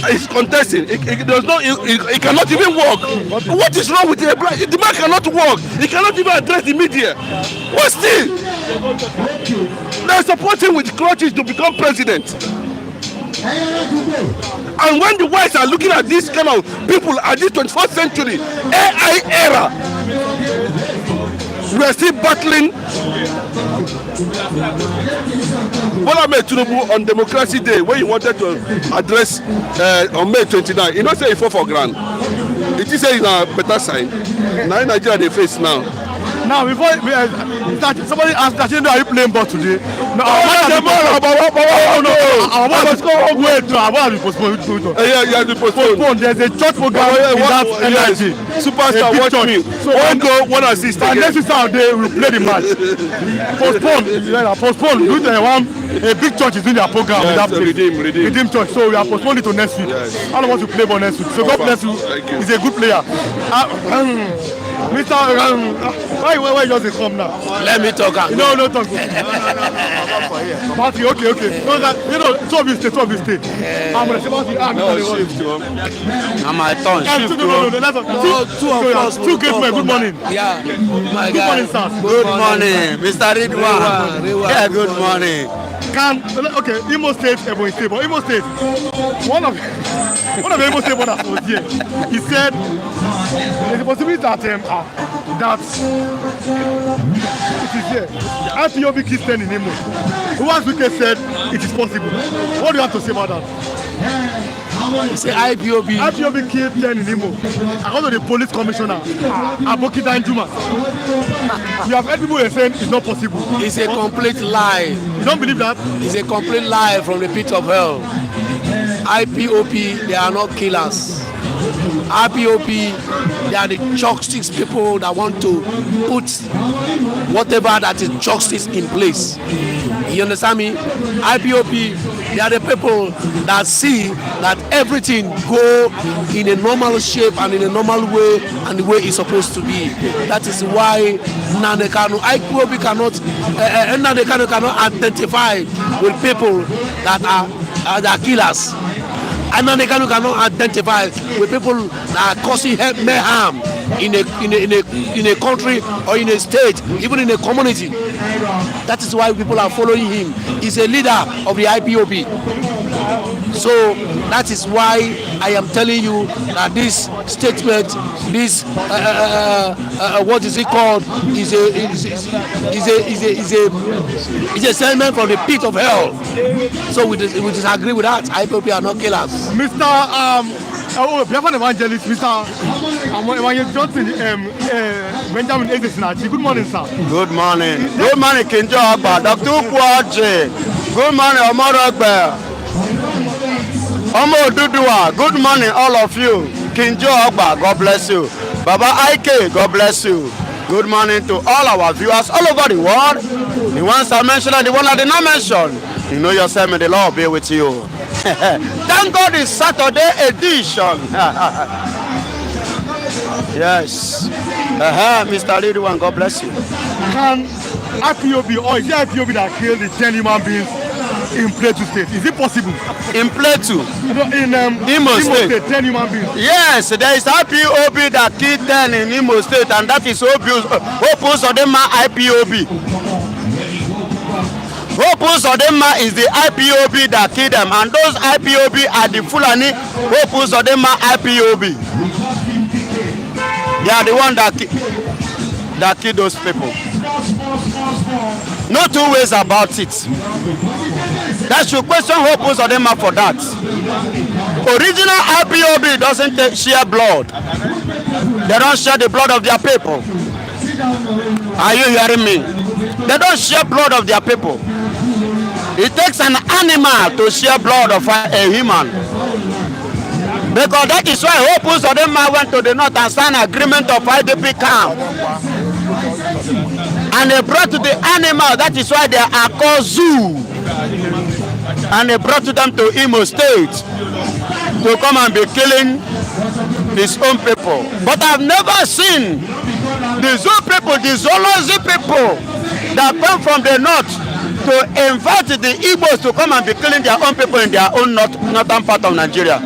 Speaker 6: He's contesting. He cannot even walk. What is wrong with the black? The man cannot walk. He cannot even address the media. But still, they support him with crutches to become president. And when the whites are looking at this kind of people at this 21st century AI era, we are still battling. Bola Tinubu on Democracy Day, when he wanted to address on May 29, he not say he fought for grand. It is a better sign. Now in Nigeria they face now.
Speaker 1: Now before somebody asked that, are you playing ball today? No, wait, I want to postpone.
Speaker 6: Yeah, the postpone.
Speaker 1: There's a church program without energy.
Speaker 6: Superstar, watch me. So one goal, one assist.
Speaker 1: And next Saturday we will play the match. Postpone. Do the one. A big church is doing their program.
Speaker 6: Yes, Redeem
Speaker 1: Church. So we are postponing it to next week.
Speaker 6: Yes.
Speaker 1: I don't want to play ball next week. So God bless you. He's a good player. Mr. Why just come now?
Speaker 8: Let me talk.
Speaker 1: No talk. Party, okay. No, two of you stay. I'm going to say Party.
Speaker 8: I'm my turn.
Speaker 1: Two great men. Good morning.
Speaker 8: Yeah. My
Speaker 1: Good
Speaker 8: guy.
Speaker 1: morning, sir.
Speaker 8: Good morning, Mr. Ridwan. Yeah, good morning.
Speaker 1: Imo State, Ebonyi State, but Imo State, one of the Imo State brothers was here. He said there's a possibility that it is here. IPOB keeps turning Imo. Once Wike said it is possible. What do you have to say about that?
Speaker 8: Say IPOB
Speaker 1: keeps turning Imo. According to the police commissioner, Aboki Danjuma, you have heard people saying it's not possible.
Speaker 8: It's a complete lie.
Speaker 1: You don't believe that?
Speaker 8: It's a complete lie from the pit of hell. IPOB, they are not killers. IPOB, they are the justice people that want to put whatever that is justice in place. You understand me? IPOB, they are the people that see that everything go in a normal shape and in a normal way and the way it's supposed to be. That is why IPOB cannot identify with people that are killers. And they cannot identify with people that are causing mayhem in a country or in a state, even in a community. That is why people are following him. He's a leader of the IPOB. So that is why I am telling you that this statement, this what is it called, is a statement from the pit of hell. So we disagree with that. IPOB are not killers.
Speaker 1: Mr. Biafran evangelist, Mr. Evangelist Johnson, Benjamin Ezesinachi. Good morning, sir.
Speaker 9: Good morning. Good morning, Kinjo Agba. Dr. Ukwaji. Good morning, Omar Agba. Omo Dudua. Good morning, all of you. Kinjo Agba, God bless you. Baba Ike, God bless you. Good morning to all our viewers all over the world. The ones I mentioned and the ones I did not mention. You know yourself, may the Lord be with you. Thank God it's Saturday edition. Yes. Mr. Ridwan, God bless you.
Speaker 1: Can IPOB, or is it IPOB that killed the 10 human beings in Plateau State? Is it possible?
Speaker 9: In Plateau?
Speaker 1: In Imo State, 10 human beings.
Speaker 9: Yes, there is IPOB that killed 10 in Imo State, and that is Opus Odema IPOB. Opus Odema is the IPOB that killed them, and those IPOB are the Fulani Opus Odema IPOB. They are the one that killed those people. No two ways about it. That should question Opus Odema for that. Original IPOB doesn't share blood. They don't share the blood of their people. Are you hearing me? They don't share blood of their people. It takes an animal to share blood of a human. Because that is why Opus Odema went to the north and signed an agreement of IDP camp. and they brought to the animal. That is why they are called zoo. And they brought them to Imo State to come and be killing his own people. But I've never seen the zoo people, the zoology people that come from the north to invite the Igbos to come and be killing their own people in their own northern part of Nigeria.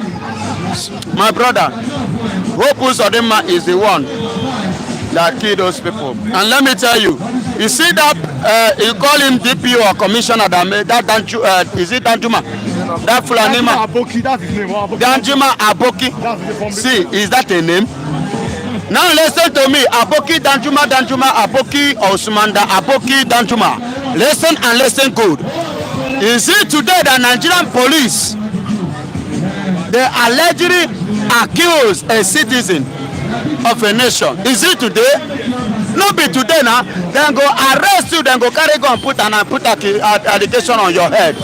Speaker 9: My brother, Hope Uzodinma is the one that killed those people. And let me tell you, you see that you call him DPO or commissioner is it Danjuma? That Fulanima
Speaker 1: Aboki, that's his name.
Speaker 9: Danjuma Aboki. See, is that a name? Now listen to me. Aboki Danjuma Aboki Osmanda Aboki Danjuma. Listen and listen good. Is it today that Nigerian police they allegedly accuse a citizen of a nation? Is it today? No be today now. Then go arrest you, then go carry gun, put allegation on your head.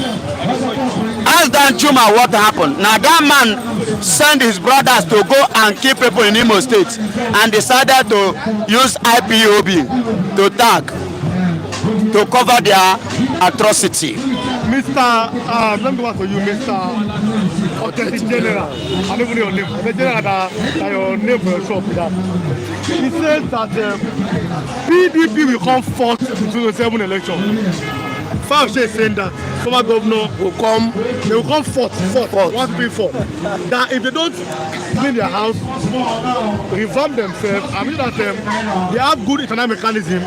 Speaker 9: Ask Danjuma what happened. Now that man sent his brothers to go and kill people in Imo State and decided to use IPOB to tag, to cover their atrocity.
Speaker 1: Mr. Let me go back to you, Mr. Authentic General. I don't even know your name. The general that your name for your shop with that. He says that PDP will come fourth in the 2027 election. Five is saying that former governor will come. They will come fourth. 1, 2, 3, 4. That if they don't clean their house, revamp themselves, I mean that they have good internal mechanism,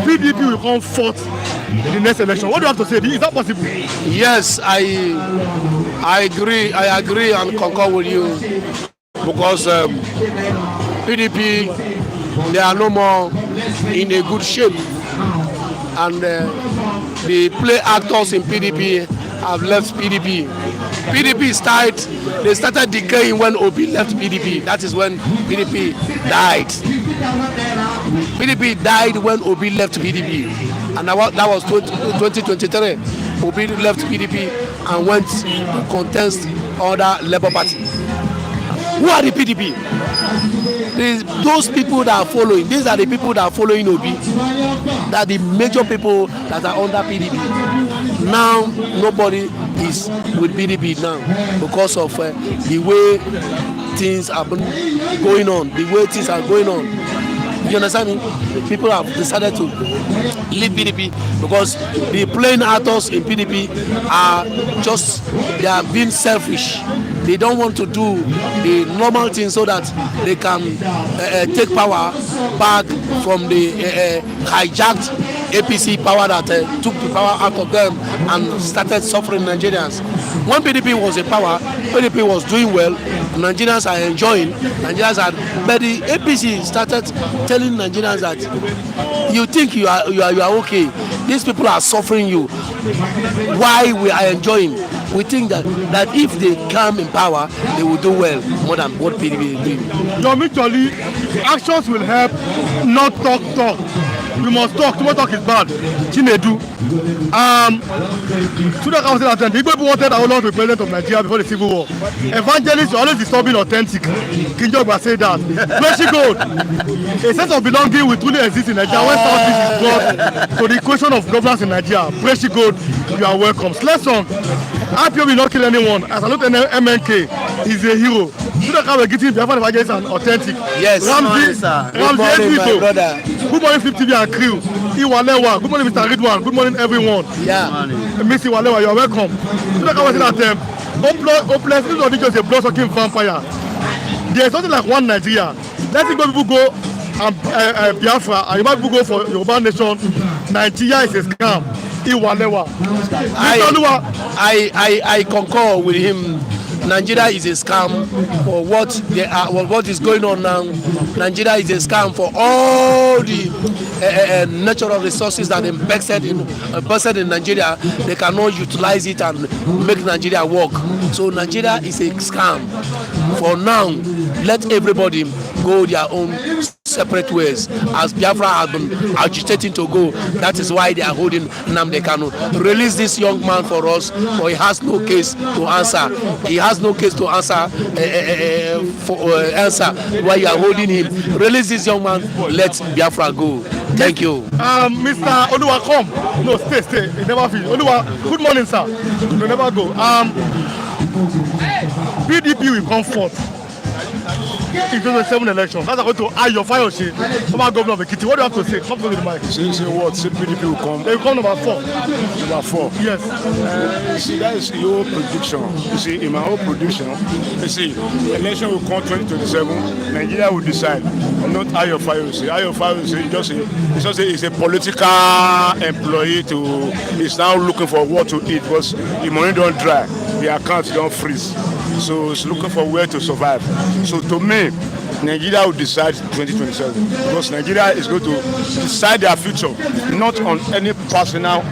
Speaker 1: PDP will come fourth in the next election. What do you have to say? Is that possible?
Speaker 8: Yes, I agree and concur with you because PDP they are no more in a good shape, and the play actors in PDP have left PDP. PDP started decaying when Obi left PDP. That is when PDP died. PDP died when Obi left PDP, and that was 2023. Obi left PDP and went to contest other Labour Party. Who are the PDP? Those people that are following. These are the people that are following Obi. That are the major people that are under PDP. Now nobody is with PDP now because of the way things are going on. The way things are going on. You understand me? People have decided to leave PDP because the plain actors in PDP they are being selfish. They don't want to do the normal thing so that they can take power back from the hijacked APC power that took the power out of them and started suffering Nigerians. When PDP was in power, PDP was doing well, Nigerians are enjoying, but the APC started telling Nigerians that you think you are okay, these people are suffering you, why we are enjoying. We think that if they come in power, they will do well more than what PDP is doing.
Speaker 1: Mutually, actions will help, not talk. We must talk. Too much talk is bad. Chinedu. To the council attend, the people wanted Awolowo to be president of Nigeria before the Civil War. Evangelists are always disturbing authentic. King Jogba said that. Fleshy gold. A sense of belonging will truly exist in Nigeria when Southeast is brought to the equation of governance in Nigeria. Fleshy gold, you are welcome. Lesson. IPO will not kill anyone. As I look at MNK, he's a hero. To the council, we're getting Biafran evangelists and authentic.
Speaker 8: Yes,
Speaker 1: Ramsey,
Speaker 8: my brother.
Speaker 1: Good morning, 50 and crew. Iwalewa. Good morning, Mr. Ridwan. Good morning, everyone.
Speaker 8: Yeah.
Speaker 1: Miss Iwalewa, you are welcome. So like I was saying that hopeless, this is not just a blood-sucking vampire. There is something like one Nigeria. Let people go and Biafra, and you might people go for Yoruba nation. Nigeria is a scam. Iwalewa.
Speaker 8: I concur with him. Nigeria is a scam for what is going on now. Nigeria is a scam for all the natural resources that invested in Nigeria. They cannot utilize it and make Nigeria work. So Nigeria is a scam. For now, let everybody go their own separate ways. As Biafra has been agitating to go, that is why they are holding Nnamdi Kanu. Release this young man for us, for he has no case to answer. He has no case to answer why you are holding him. Release this young man, let Biafra go. Thank you.
Speaker 1: Mr. Oluwa, come. No, stay. You never finish. Oluwa, good morning, sir. You never go. PDP will come forth in 2027 election. That's going to Ayo Fayose, former governor of Ekiti. What do you have to say? Come to the mic.
Speaker 10: Say what? Say PDP will come.
Speaker 1: They will come number 4.
Speaker 10: Number 4.
Speaker 1: Yes.
Speaker 10: You see, that is your prediction. You see, in my own prediction, you see, election will come 2027. Nigeria will decide. Not Ayo Fayose. Ayo Fayose is a political employee is now looking for what to eat because the money don't dry, the accounts don't freeze. So it's looking for where to survive. So to me, Nigeria will decide 2027 because Nigeria is going to decide their future, not on any personal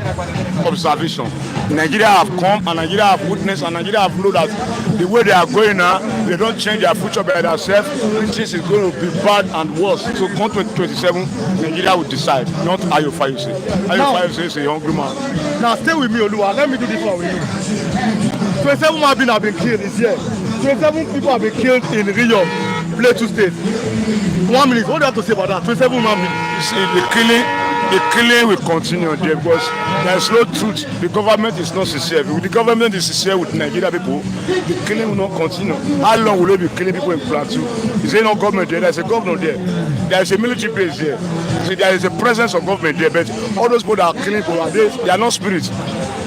Speaker 10: observation. Nigeria have come and Nigeria have witnessed and Nigeria have known that the way they are going now, they don't change their future by themselves. This is going to be bad and worse. So come 2027, Nigeria will decide, not Ayo Fayose. Ayo Fayose is a hungry man.
Speaker 1: Now stay with me, Oluwa. Let me do this one with you. 27 men have been killed this year. 27 people have been killed in Rio, Plateau State. 1 minute. What do you have to say about that? 27 men.
Speaker 10: See, the killing will continue there because there is no truth. The government is not sincere. If the government is sincere with Nigeria people, the killing will not continue. How long will they be killing people in Plateau? Is there no government there? There is a governor there. There is a military base there. See, there is a presence of government there. But all those people that are killing people, they are not spirits.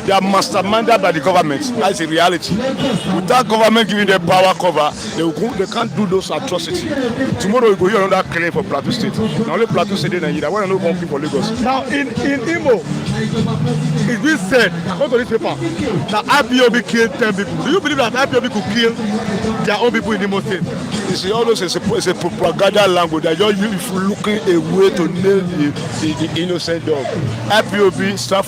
Speaker 10: They are masterminded by the government. That's a reality. Without government giving them power cover, they can't do those atrocities. Tomorrow we go hear another killing for Plateau State. Now only Plateau State in Nigeria. Why not come for Lagos?
Speaker 1: Now in Imo, it's been said, according to this paper, that IPOB killed 10 people. Do you believe that IPOB could kill their own people in Imo State?
Speaker 10: You see, all those is a propaganda language that you're looking a way to nail the innocent dog. IPOB stands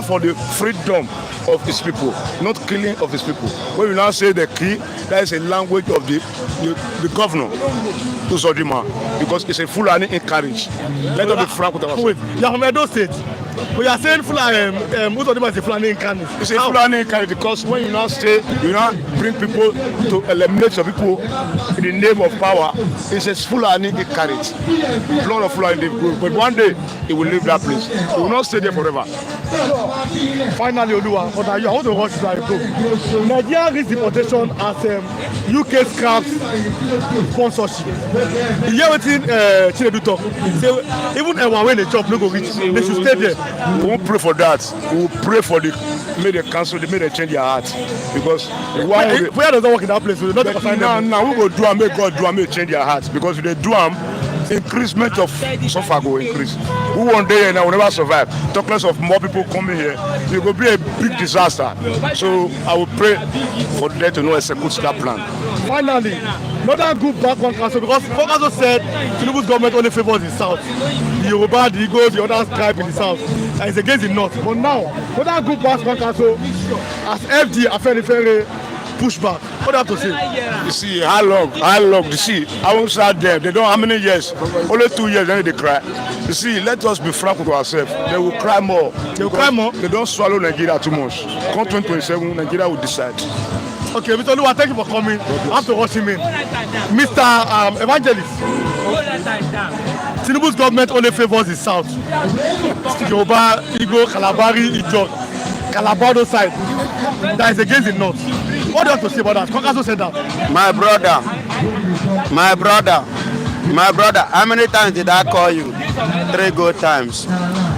Speaker 10: for the freedom of his people, not killing of his people. When you now say the key, that is a language of the governor to Zodima, because it's a Fulani encourage. Let us be frank with ourselves.
Speaker 1: Wait, you are from Edo State. We are saying Fulani, Zodima is a Fulani encourage.
Speaker 10: It's a Fulani encourage because when you now say, you now bring people to eliminate some people in the name of power, it's a Fulani encourage. Blood of Fulani, but one day it will leave that place. It will not stay there forever.
Speaker 1: Finally, Oluwa, I want to watch this go. Nigeria risk deportation as UK scraps sponsorship. You hear what Tinubu talk? Say even when they chop, no go reach. They should stay there.
Speaker 10: We won't pray for that. We will pray for may they cancel, may they change their heart. Because
Speaker 1: where doesn't work in that place? We not find them.
Speaker 10: Now we go do and make God do and may change their hearts. Because if they do increasement of suffer go increase. Who one day now will never survive. Talk less of more people coming here. It will be a big disaster. So I will pray for them to know execute that plan.
Speaker 1: Finally, another group back one council because Fokaso said Tinubu's government only favors the south. The Yoruba, the Igbo, the other tribe in the south. And it's against the north. But now, another group back one council as FD Afenifere pushback. What do you have to say?
Speaker 10: You see, how long? You see, I won't start them. They don't, how many years? Only 2 years, then they cry. You see, let us be frank with ourselves. They will cry more.
Speaker 1: They will cry more?
Speaker 10: They don't swallow Nigeria too much. Come 2027, Nigeria will decide.
Speaker 1: Okay, Mr. Oluwa, thank you for coming. I have to watch him in. Mr. Evangelist, Tinubu's government only favors the south. Yoruba, Igbo, Kalabari, Ijaw, Calabado side. That is against the north. What do you have to say about that? Fokaso said that.
Speaker 9: My brother, how many times did I call you? 3 good times.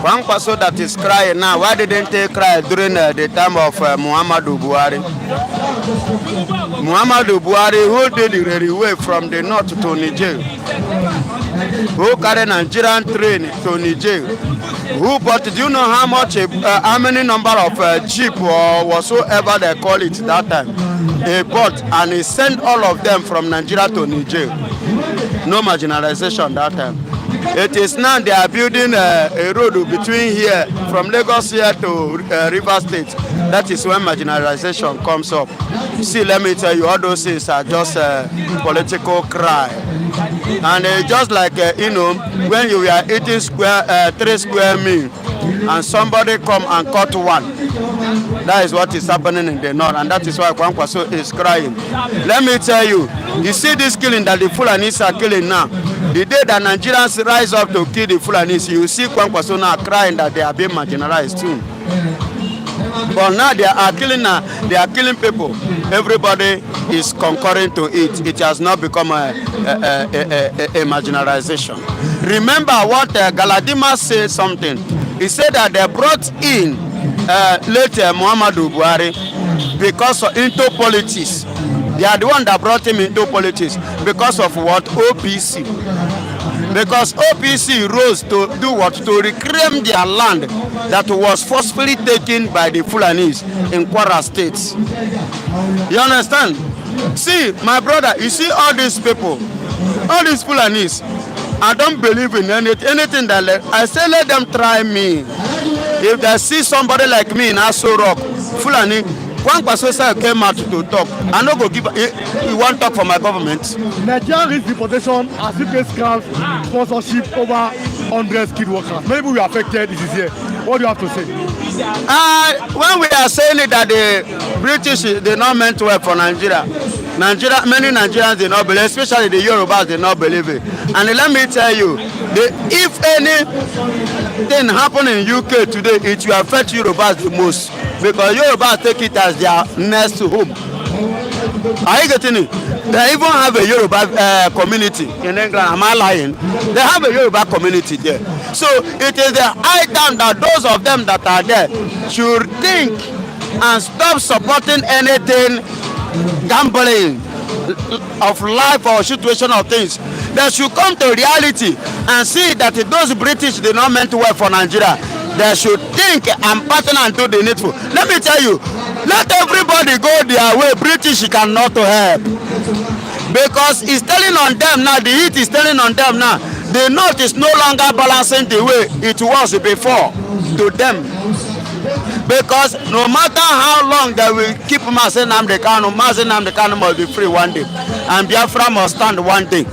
Speaker 9: One person that is crying now, why didn't they cry during the time of Muhammadu Buhari? Muhammadu Buhari, who did the railway from the north to Niger, who carried Nigerian train to Niger, do you know how many number of jeep or whatsoever they call it that time? He bought and he sent all of them from Nigeria to Niger. No marginalization that time. It is now they are building a road between here, from Lagos here to River State. That is when marginalization comes up. See, let me tell you, all those things are just political cry. And just like, when you are eating 3 square meal and somebody come and cut one, that is what is happening in the north, and that is why Kwankwaso is crying. Let me tell you, you see this killing that the Fulanis are killing now, The day that Nigerians rise up to kill the Fulanis, you see Kwankwaso now crying that they are being marginalized too. But now they are killing people. Everybody is concurring to it. It has not become a marginalization. Remember what Galadima said something. He said that they brought in later Muhammadu Buhari because of into politics. They are the one that brought him into politics because of what? OPC. Because OPC rose to do what? To reclaim their land that was forcefully taken by the Fulanis in Kwara State. You understand? See, my brother, you see all these people, all these Fulanis, I don't believe in anything that I say let them try me. If they see somebody like me in Aso Rock, Fulani, one person came out to talk. I no go give. He won't talk for my government.
Speaker 1: Nigerian risk deportation as if they scam sponsorship over 100 skilled workers. Many people were affected. This is here. What do you have to say?
Speaker 9: When we are saying it that the British they not meant to work for Nigeria, many Nigerians they not believe, especially the Yorubas they not believe it. And let me tell you, if anything happen in UK today, it will affect Yorubas the most. Because Yorubas take it as their next home. Are you getting it? They even have a Yoruba community in England. Am I lying? They have a Yoruba community there. So it is the high time that those of them that are there should think and stop supporting anything gambling of life or situation of things. They should come to reality and see that those British did not meant to work for Nigeria. They should think and partner and do the needful. Let me tell you, let everybody go their way. British cannot help. Because it's telling on them now, the heat is telling on them now. The north is no longer balancing the way it was before to them. Because no matter how long they will keep Mazi Nnamdi Kanu must be free one day. And Biafra must stand one day.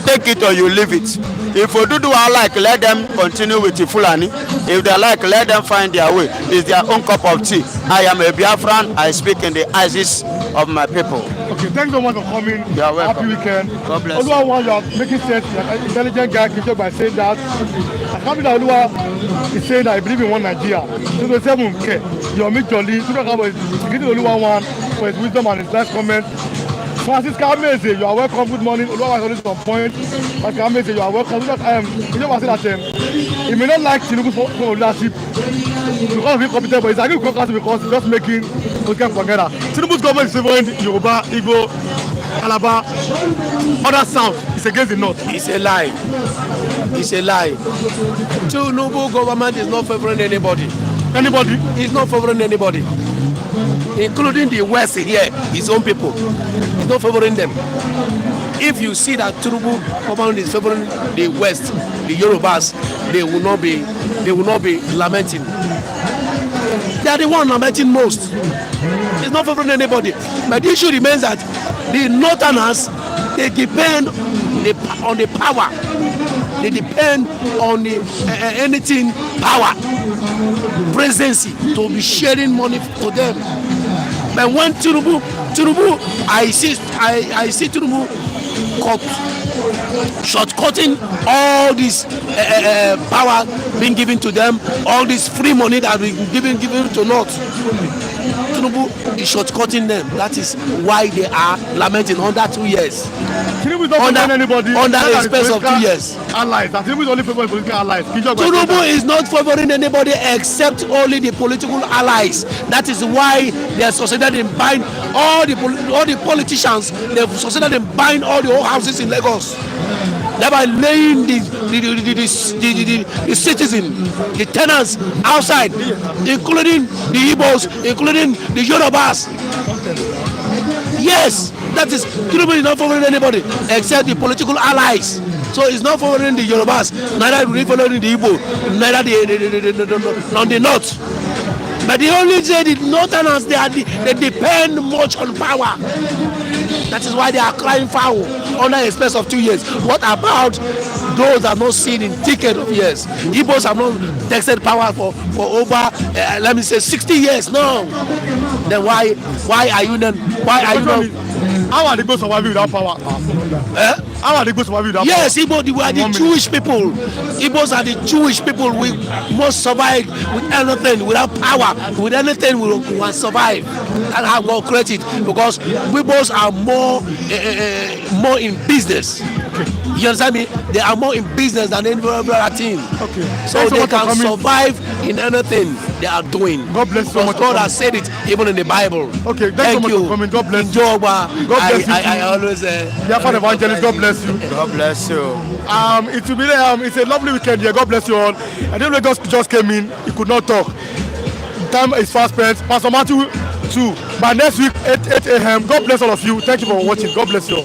Speaker 9: Take it or you leave it. If Oduduwa like, let them continue with the Fulani. If they like, let them find their way. It's their own cup of tea. I am a Biafran. I speak in the eyes of my people.
Speaker 1: Okay, thanks so much for coming.
Speaker 9: You are welcome.
Speaker 1: Happy weekend.
Speaker 9: God bless
Speaker 1: Oluwa, you are making sense. You're an intelligent guy by saying that. I can't believe that Oluwa is saying that I believe in one Nigeria. 2007, okay. You are me jolly. You don't have a Oluwa one for his wisdom and his last comment. Francis Kameze, you are welcome. Good morning. Oluwa is always on point. Francis Kameze, you are welcome. You just say that he may not like Tinubu for leadership because of his competence, but he's agree with Congress because he's just making Okan Kwangera. Tinubu's government is favoring Yoruba, Igbo, Calabar, other South. It's against the North.
Speaker 8: It's a lie. It's a lie. Tinubu government is not favoring anybody.
Speaker 1: Anybody?
Speaker 8: He's not favoring anybody, including the West here, his own people. He's not favoring them. If you see that Tinubu government is favoring the West, the Yorubas, they will not be lamenting. They are the one lamenting most. It's not favoring anybody. But the issue remains that the Northerners, they depend on the power. They depend on the anything power, presidency to be sharing money to them. But when Tinubu, I see Tinubu shortcutting all this power being given to them, all this free money that we given to North. Tinubu is shortcutting them. That is why they are lamenting under 2 years.
Speaker 1: Tinubu is not favoring anybody
Speaker 8: under a space of 2 years.
Speaker 1: Allies. Tinubu is only favoring political allies.
Speaker 8: Tinubu is not favoring anybody except only the political allies. That is why they are succeeded in buying all the politicians. They have succeeded in buying all the old houses in Lagos. Thereby laying the citizens, the tenants outside, including the Igbos, including the Yorubas. Yes, that is, Tinubu is not favoring anybody except the political allies. So it's not favoring the Yorubas, neither is favoring the Igbo, neither the North. But the only say the Northerners, they depend much on power. That is why they are crying foul under a space of 2 years. What about those that have not seen in decades of years? Igbos have not tested power for over, let me say, 60 years. No. Then why are you then? Why are you not?
Speaker 1: How are the Igbos surviving without power? How are the Igbos surviving that?
Speaker 8: Yes, Igbo, we are the Jewish people. Igbos are the Jewish people. We must survive with anything, without power, with anything we will survive. And have God credit because Igbos are more in business. Okay. You understand me? They are more in business than any other team.
Speaker 1: Okay.
Speaker 8: So they can survive in anything they are doing.
Speaker 1: God bless you so much.
Speaker 8: God has said it even in the Bible.
Speaker 1: Okay, thank you so much for coming. God bless you.
Speaker 8: God bless you. I always
Speaker 1: Biafran evangelist, God bless you.
Speaker 9: God bless you.
Speaker 1: It will be it's a lovely weekend here. God bless you all. I didn't know just came in. He could not talk. Time is fast spent. Pastor Matthew too. By next week 8 a.m. God bless all of you. Thank you for watching. God bless you all.